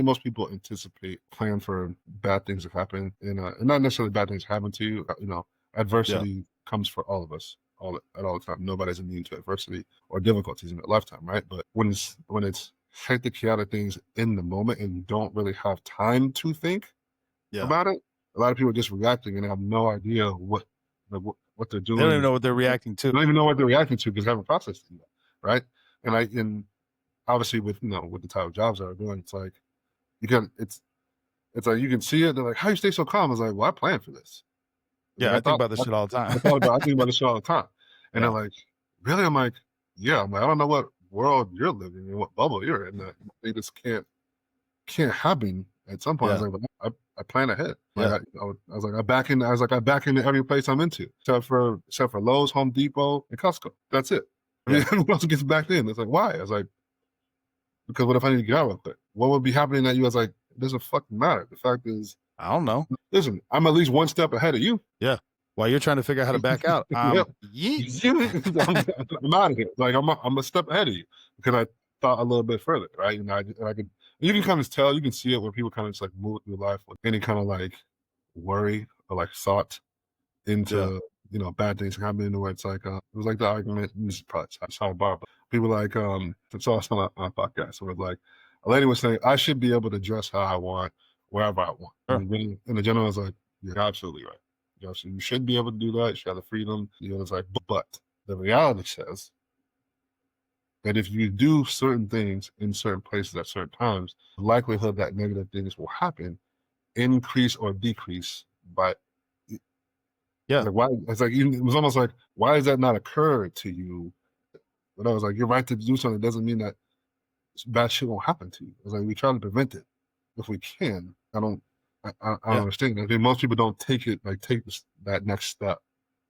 Speaker 2: most people anticipate plan for bad things to happen, and not necessarily bad things happen to you.
Speaker 1: Yeah.
Speaker 2: Adversity comes for all of us, all the time. Nobody's immune to adversity or difficulties in their lifetime, right? But when it's hectic, chaotic things in the moment, and you don't really have time to think
Speaker 1: Yeah.
Speaker 2: about it, a lot of people are just reacting and have no idea what they're
Speaker 1: They don't even
Speaker 2: doing.
Speaker 1: know what they're reacting
Speaker 2: They
Speaker 1: to.
Speaker 2: don't even know what they're reacting to because they haven't processed it yet, right? And obviously with with the type of jobs that are doing, it's like you can it's like you can see it. They're like, "How you stay so calm?" I was like, "Well, I planned for this. Like
Speaker 1: Yeah, I think about this shit all the time.
Speaker 2: I think about this shit all the time." And they're
Speaker 1: Yeah.
Speaker 2: like, "Really?" I'm like, "Yeah." I'm like, "I don't know what world you're living in, what bubble you're in. That they just can't happen at some point." I was
Speaker 1: Yeah.
Speaker 2: like, "But I plan ahead." Like
Speaker 1: Yeah.
Speaker 2: I was like, I back into every place I'm into, except for Lowe's, Home Depot, and Costco. That's it. I mean,
Speaker 1: Yeah.
Speaker 2: everyone else gets back in. It's like, why? I was like, because what if I need to get out real quick? What would be happening that you? I was like, it doesn't fucking matter. The fact is,
Speaker 1: I don't know.
Speaker 2: listen, I'm at least one step ahead of you.
Speaker 1: Yeah. While you're trying to figure out how to back out,
Speaker 2: Yeah.
Speaker 1: yeet.
Speaker 2: I'm out of here. Like I'm a step ahead of you because I thought a little bit further, right? And I could you can kind of tell, you can see it where people kind of just like move through life with any kind of like worry or like thought
Speaker 1: Yeah.
Speaker 2: into bad things happening to where it's like it was like the argument. This is probably sidebar, but people like it's all on a podcast where like a lady was saying I should be able to dress how I want wherever I want,
Speaker 1: Sure.
Speaker 2: and the gentleman was like, "You're absolutely right. You should be able to do that. You should have the freedom." It's like, but the reality says that if you do certain things in certain places at certain times, the likelihood that negative things will happen increase or decrease by
Speaker 1: Yeah.
Speaker 2: like why it's like it was almost like why does that not occur to you? But I was like, you're right to do something doesn't mean that bad shit won't happen to you. It's like we try to prevent it if we can. I don't
Speaker 1: Yeah.
Speaker 2: understand. I think most people don't take that next step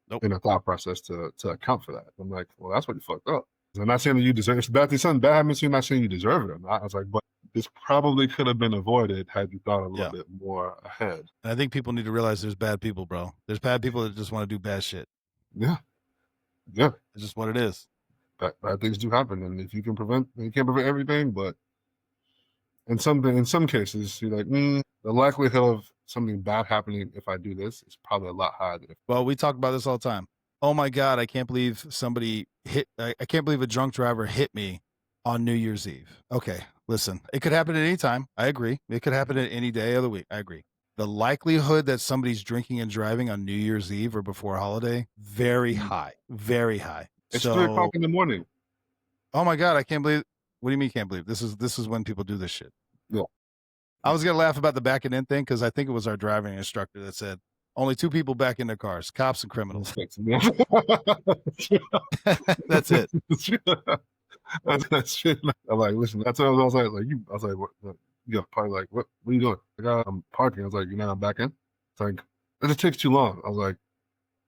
Speaker 1: Nope.
Speaker 2: in a thought process to account for that. I'm like, well, that's what you fucked up. I'm not saying that you deserve it's bad thing, something bad happens to you, I'm not saying you deserve it or not. I was like, but this probably could have been avoided had you thought a little
Speaker 1: Yeah.
Speaker 2: bit more ahead.
Speaker 1: And I think people need to realize there's bad people, bro. There's bad people that just want to do bad shit.
Speaker 2: Yeah. Yeah.
Speaker 1: It's just what it is.
Speaker 2: Bad things do happen. And if you can't prevent everything, but in some cases, you're like, the likelihood of something bad happening if I do this is probably a lot higher than if
Speaker 1: Well, we talk about this all the time. Oh my God, I can't believe I can't believe a drunk driver hit me on New Year's Eve. Okay, listen, it could happen at any time. I agree. It could happen at any day of the week. I agree. The likelihood that somebody's drinking and driving on New Year's Eve or before a holiday, very high, very high.
Speaker 2: it's 3 o'clock
Speaker 1: So,
Speaker 2: in the morning.
Speaker 1: oh my God, I can't believe. What do you mean can't believe? This is when people do this shit.
Speaker 2: Yeah.
Speaker 1: I was gonna laugh about the backing in thing because I think it was our driving instructor that said only two people back in their cars: cops and criminals. That's it.
Speaker 2: That's shit. I'm like, listen, that's what I was like, I was like, what you got probably like, what are you doing? Like, I'm parking. I was like, you're not back in? It's like, it just takes too long. I was like,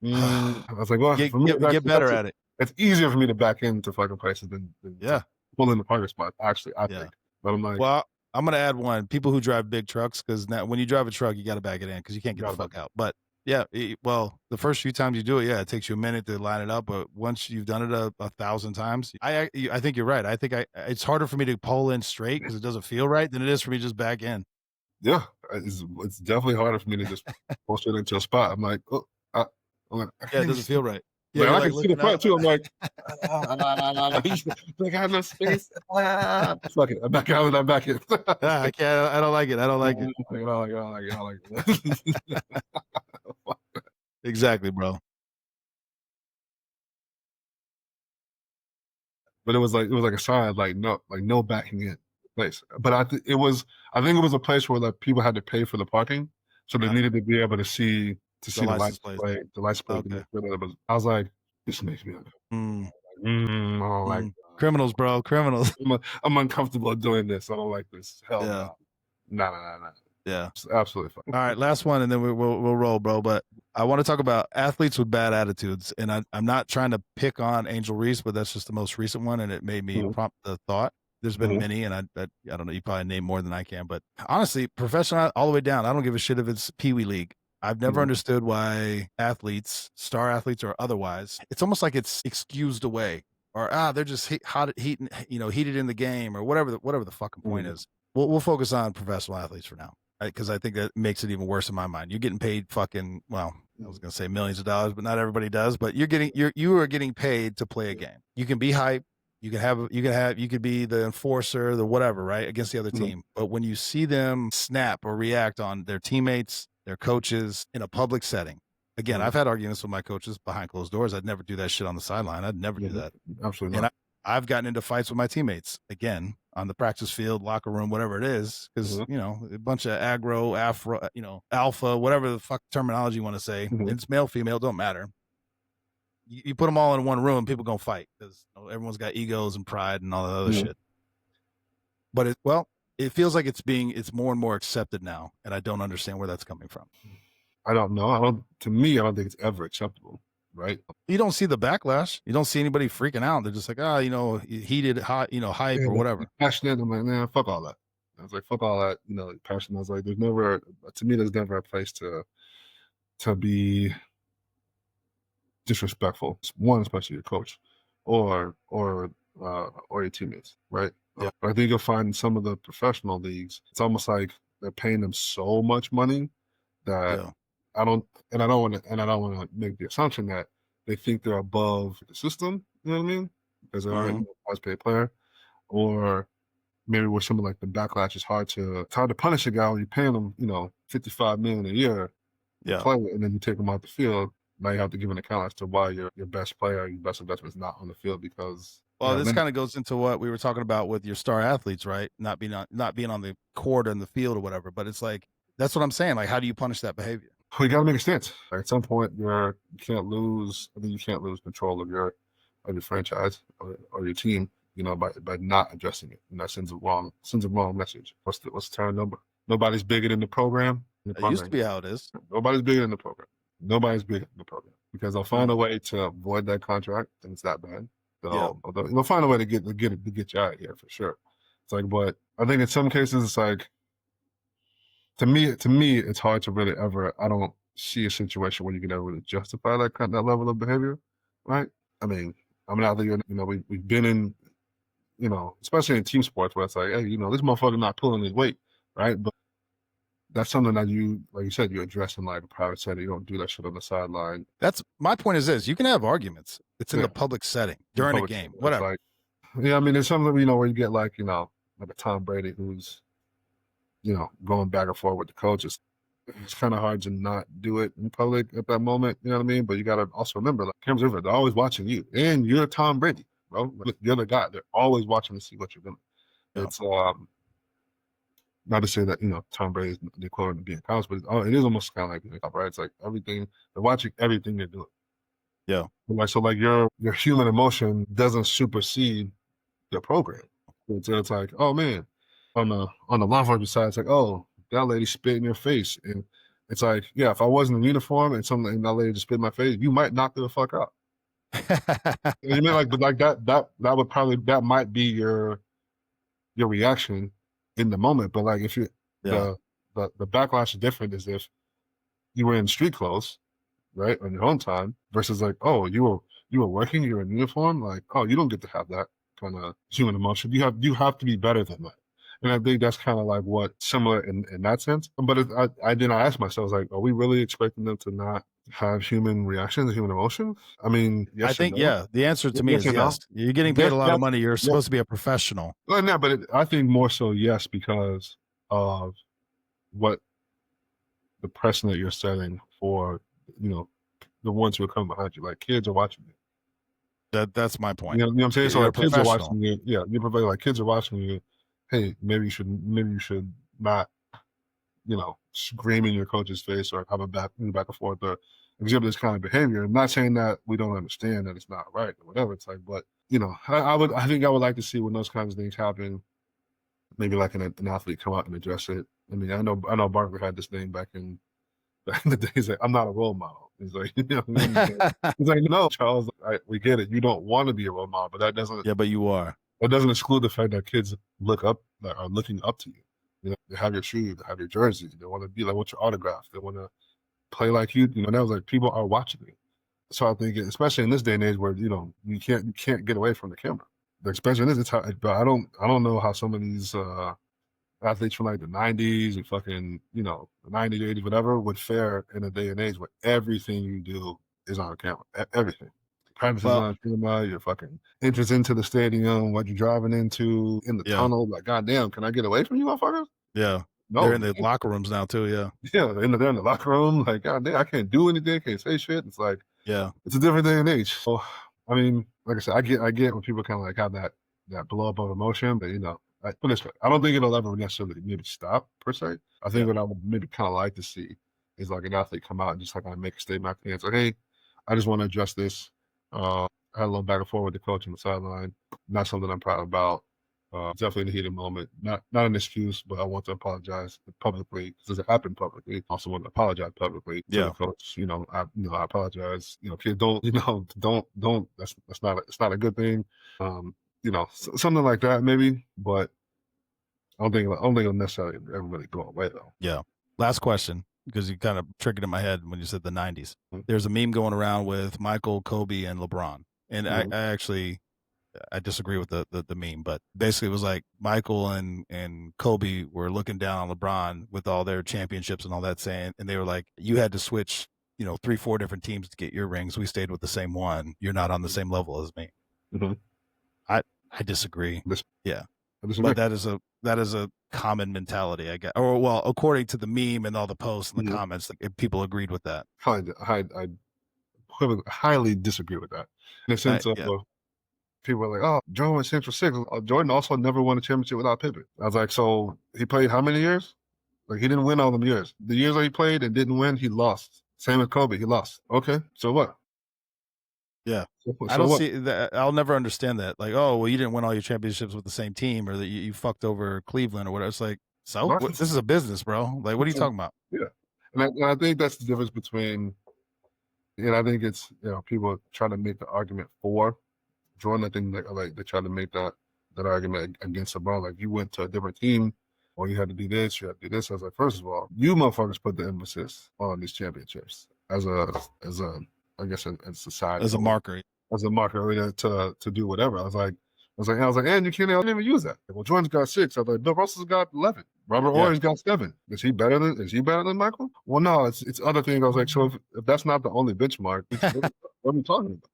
Speaker 2: I was like, well, for me,
Speaker 1: Get better at it.
Speaker 2: it's easier for me to back into fucking places than
Speaker 1: Yeah.
Speaker 2: to pull in the parking spot. Actually, I
Speaker 1: Yeah.
Speaker 2: think. But I'm like,
Speaker 1: Well, I'm gonna add one. People who drive big trucks, because now when you drive a truck, you got to back it in because you can't get the fuck out. But yeah, well, the first few times you do it, yeah, it takes you a minute to line it up. But once you've done it a 1,000 times, I think you're right. I think it's harder for me to pull in straight because it doesn't feel right than it is for me to just back in.
Speaker 2: yeah, it's definitely harder for me to just pull straight into a spot. I'm like, oh, I'm like, I
Speaker 1: Yeah,
Speaker 2: can't
Speaker 1: it
Speaker 2: even
Speaker 1: doesn't
Speaker 2: see.
Speaker 1: feel right. Yeah,
Speaker 2: Like,
Speaker 1: you're
Speaker 2: I
Speaker 1: like
Speaker 2: can see the
Speaker 1: looking
Speaker 2: front
Speaker 1: up.
Speaker 2: too. I'm like, like I have no space. Fuck it. I'm back out and I'm back in.
Speaker 1: Ah, I can't. I don't like it. I don't like it.
Speaker 2: I don't like it.
Speaker 1: Exactly, bro.
Speaker 2: but it was like a sign like no backing in place. But I think it was a place where like people had to pay for the parking, so they needed to be able to see the lights
Speaker 1: plate.
Speaker 2: play, the lights play.
Speaker 1: Okay.
Speaker 2: I was like, this makes me uncomfortable. I don't like
Speaker 1: criminals, bro, criminals.
Speaker 2: I'm uncomfortable doing this. I don't like this. Hell
Speaker 1: Yeah.
Speaker 2: no. Nah.
Speaker 1: Yeah.
Speaker 2: It's absolutely fine.
Speaker 1: All right, last one, and then we'll roll, bro. But I want to talk about athletes with bad attitudes, and I'm not trying to pick on Angel Reese, but that's just the most recent one, and it made me prompt the thought. There's been many, and I don't know. You probably name more than I can, but honestly, professional all the way down. I don't give a shit if it's Pee Wee League. I've never understood why athletes, star athletes or otherwise, it's almost like it's excused away, or they're just heated in the game, or whatever the fucking point is. We'll focus on professional athletes for now, because I think that makes it even worse in my mind. You're getting paid fucking, well, I was gonna say millions of dollars, but not everybody does. But you are getting paid to play a game. You can be hype. You could be the enforcer, the whatever, right, against the other team. But when you see them snap or react on their teammates, their coaches in a public setting, again, I've had arguments with my coaches behind closed doors. I'd never do that shit on the sideline. I'd never do that.
Speaker 2: Absolutely.
Speaker 1: And I've gotten into fights with my teammates, again, on the practice field, locker room, whatever it is, because a bunch of aggro, afro, alpha, whatever the fuck terminology you want to say. It's male, female, don't matter. You put them all in one room, people gonna fight because everyone's got egos and pride and all that other shit. But it feels like it's more and more accepted now, and I don't understand where that's coming from.
Speaker 2: I don't know. To me, I don't think it's ever acceptable, right?
Speaker 1: You don't see the backlash. You don't see anybody freaking out. They're just like, heated, hot, hype or whatever.
Speaker 2: Passionate. I'm like, man, fuck all that. I was like, fuck all that, passion. I was like, there's never a place to be disrespectful. One, especially your coach, or your teammates, right?
Speaker 1: Yeah.
Speaker 2: I think you'll find in some of the professional leagues, it's almost like they're paying them so much money that I don't want to make the assumption that they think they're above the system. You know what I mean? Because they aren't a highest paid player, or maybe with something like the backlash, it's hard to punish a guy when you're paying him, $55 million a year to play, and then you take him out the field. Now you have to give an account as to why your best player, your best investment is not on the field because.
Speaker 1: Well, this kind of goes into what we were talking about with your star athletes, right? Not being on the court or in the field or whatever. But it's like, that's what I'm saying. Like, how do you punish that behavior?
Speaker 2: Well, you got to make a stance. Like, at some point, you can't lose. I think you can't lose control of your franchise or your team, by not addressing it. And that sends a wrong message. What's the term number? Nobody's bigger than the program.
Speaker 1: It used to be how it is.
Speaker 2: Nobody's bigger than the program. Nobody's bigger than the program because they'll find a way to avoid that contract, and it's that bad. They'll find a way to get you out of here for sure. It's like, but I think in some cases it's like, to me, it's hard to really ever. I don't see a situation where you can ever really justify that level of behavior, right? I mean, I'm not thinking, we've been in, especially in team sports where it's like, hey, this motherfucker not pulling his weight, right? But that's something that you, like you said, you address in like a private setting. You don't do that shit on the sideline.
Speaker 1: That's my point. Is this: you can have arguments. It's in the public setting during a game, whatever.
Speaker 2: I mean, there's something where you get like a Tom Brady who's going back and forth with the coaches. It's kind of hard to not do it in public at that moment. You know what I mean? But you got to also remember, like cameras over, they're always watching you, and you're Tom Brady, bro. You're the guy. They're always watching to see what you're doing. Yeah. It's not to say that Tom Brady is the equivalent of being college, but it is almost kind of like right. It's like everything they're watching, everything they're doing.
Speaker 1: Yeah.
Speaker 2: So your human emotion doesn't supersede your program. So it's like, oh man, on the law enforcement side, it's like, oh, that lady spit in your face, and it's like, yeah, if I wasn't in uniform and that lady just spit in my face, you might knock her the fuck out. You mean like, but like that would probably that might be your reaction in the moment, but like if you the backlash is different is if you were in street clothes, right, on your own time versus like, oh, you were working, you're in uniform, like, oh, you don't get to have that kind of human emotion. You have to be better than that. And I think that's kind of like what similar in that sense. But I didn't ask myself, like, are we really expecting them to not have human reactions, human emotions? I mean, yes.
Speaker 1: I think the answer to me is yes. You're getting paid a lot of money. You're supposed to be a professional.
Speaker 2: Well, no, but I think more so yes because of what the precedent you're setting for the ones who are coming behind you. Like kids are watching you.
Speaker 1: That's my point.
Speaker 2: You know what I'm saying? So
Speaker 1: You're a
Speaker 2: like kids are
Speaker 1: professional.
Speaker 2: watching you. Yeah, you're like kids are watching you. Hey, maybe you should not, scream in your coach's face or have a back and forth or exhibit this kind of behavior. I'm not saying that we don't understand that it's not right or whatever. It's like, but I think I would like to see when those kinds of things happen. Maybe like an athlete come out and address it. I mean, I know Barker had this thing back in the day. He's like, I'm not a role model. He's like, he's like, no, Charles, we get it. You don't want to be a role model, but that doesn't.
Speaker 1: Yeah, but you are.
Speaker 2: That doesn't exclude the fact that kids are looking up to you. They have your shoes, they have your jersey, they want to be like, what's your autograph? They want to play like you. That was like people are watching you. So I think, especially in this day and age where you can't get away from the camera. Especially in this, but I don't know how some of these athletes from like the 90s and fucking, the 90s, 80s, whatever, would fare in a day and age where everything you do is on camera. Everything. Practices on camera, your fucking entrance into the stadium, what you're driving into, in the tunnel. Like, goddamn, can I get away from you, motherfuckers?
Speaker 1: Yeah.
Speaker 2: No.
Speaker 1: They're in the locker rooms now too, yeah.
Speaker 2: Yeah, they're in the locker room. Like, goddamn, I can't do anything, can't say shit. It's like,
Speaker 1: yeah,
Speaker 2: it's a different day and age. So, I mean, like I said, I get when people kind of like have that blow up of emotion, but put this way, I don't think it'll ever necessarily maybe stop per se. I think what I would maybe kind of like to see is like an athlete come out and just like kind of make a statement and say, hey, I just want to address this. I had a little back and forth with the coach on the sideline. Not something I'm proud about. Definitely in a heated moment. Not an excuse, but I want to apologize publicly because it happened publicly. I also want to apologize publicly to the coach. I apologize. Kids don't. Don't. That's not a good thing. Something like that maybe, but I don't think it'll necessarily ever really go away though.
Speaker 1: Yeah. Last question, because you kind of triggered in my head when you said the 90s. There's a meme going around with Michael, Kobe, and LeBron, and I actually. I disagree with the meme, but basically it was like Michael and Kobe were looking down on LeBron with all their championships and all that saying, and they were like, you had to switch, 3-4 different teams to get your rings. We stayed with the same one. You're not on the same level as me.
Speaker 2: Mm-hmm.
Speaker 1: I disagree. Yeah.
Speaker 2: But
Speaker 1: that is a common mentality, I guess. Or well, according to the meme and all the posts and the comments, like people agreed with that.
Speaker 2: I highly disagree with that. In the sense of people were like, oh, Jordan went Central Six. Jordan also never won a championship without Pippen. I was like, so he played how many years? Like, he didn't win all them years. The years that he played and didn't win, he lost. Same with Kobe, he lost. Okay, so what?
Speaker 1: Yeah. So I don't see that. I'll never understand that. Like, oh, well, you didn't win all your championships with the same team, or that you fucked over Cleveland or whatever. It's like, so this is a business, bro. Like, what are you talking about?
Speaker 2: Yeah. And I think that's the difference between, and I think it's, people trying to make the argument for Jordan. I think they try to make that argument against LeBron. Like, you went to a different team, or you had to do this, you had to do this. I was like, first of all, you motherfuckers put the emphasis on these championships as a I guess as a society,
Speaker 1: as a marker
Speaker 2: to do whatever. I was like, and you can't even use that. Well, Jordan's got 6. I was like, Bill Russell's got 11. Robert Ory's got 7. Is he better than Michael? Well, no, it's other things. I was like, so if that's not the only benchmark, what are we talking about?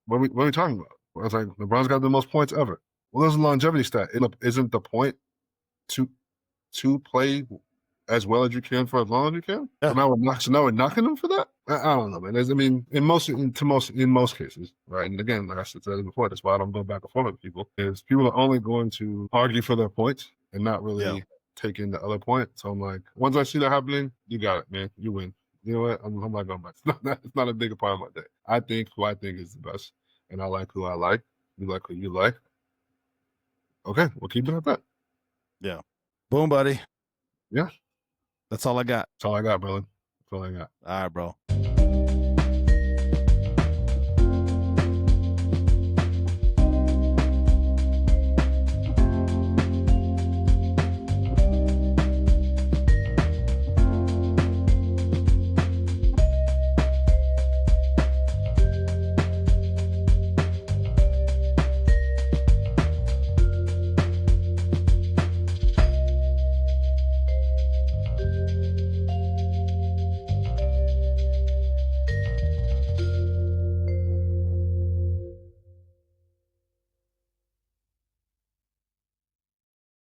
Speaker 2: What are we talking about? I was like, LeBron's got the most points ever. Well, there's a longevity stat. Isn't the point to play as well as you can for as long as you can? Yeah. So now we're knocking them for that? I don't know, man. In most cases, right? And again, like I said before, that's why I don't go back and forth with people. Is people are only going to argue for their points and not really taking the other point. So I'm like, once I see that happening, you got it, man. You win. You know what? I'm not going back. It's not a bigger part of my day. I think who I think is the best, and I like who I like. You like who you like. Okay, we'll keep it at that.
Speaker 1: Yeah. Boom, buddy.
Speaker 2: Yeah.
Speaker 1: That's all I got.
Speaker 2: That's all I got, brother. That's all I got.
Speaker 1: All right, bro.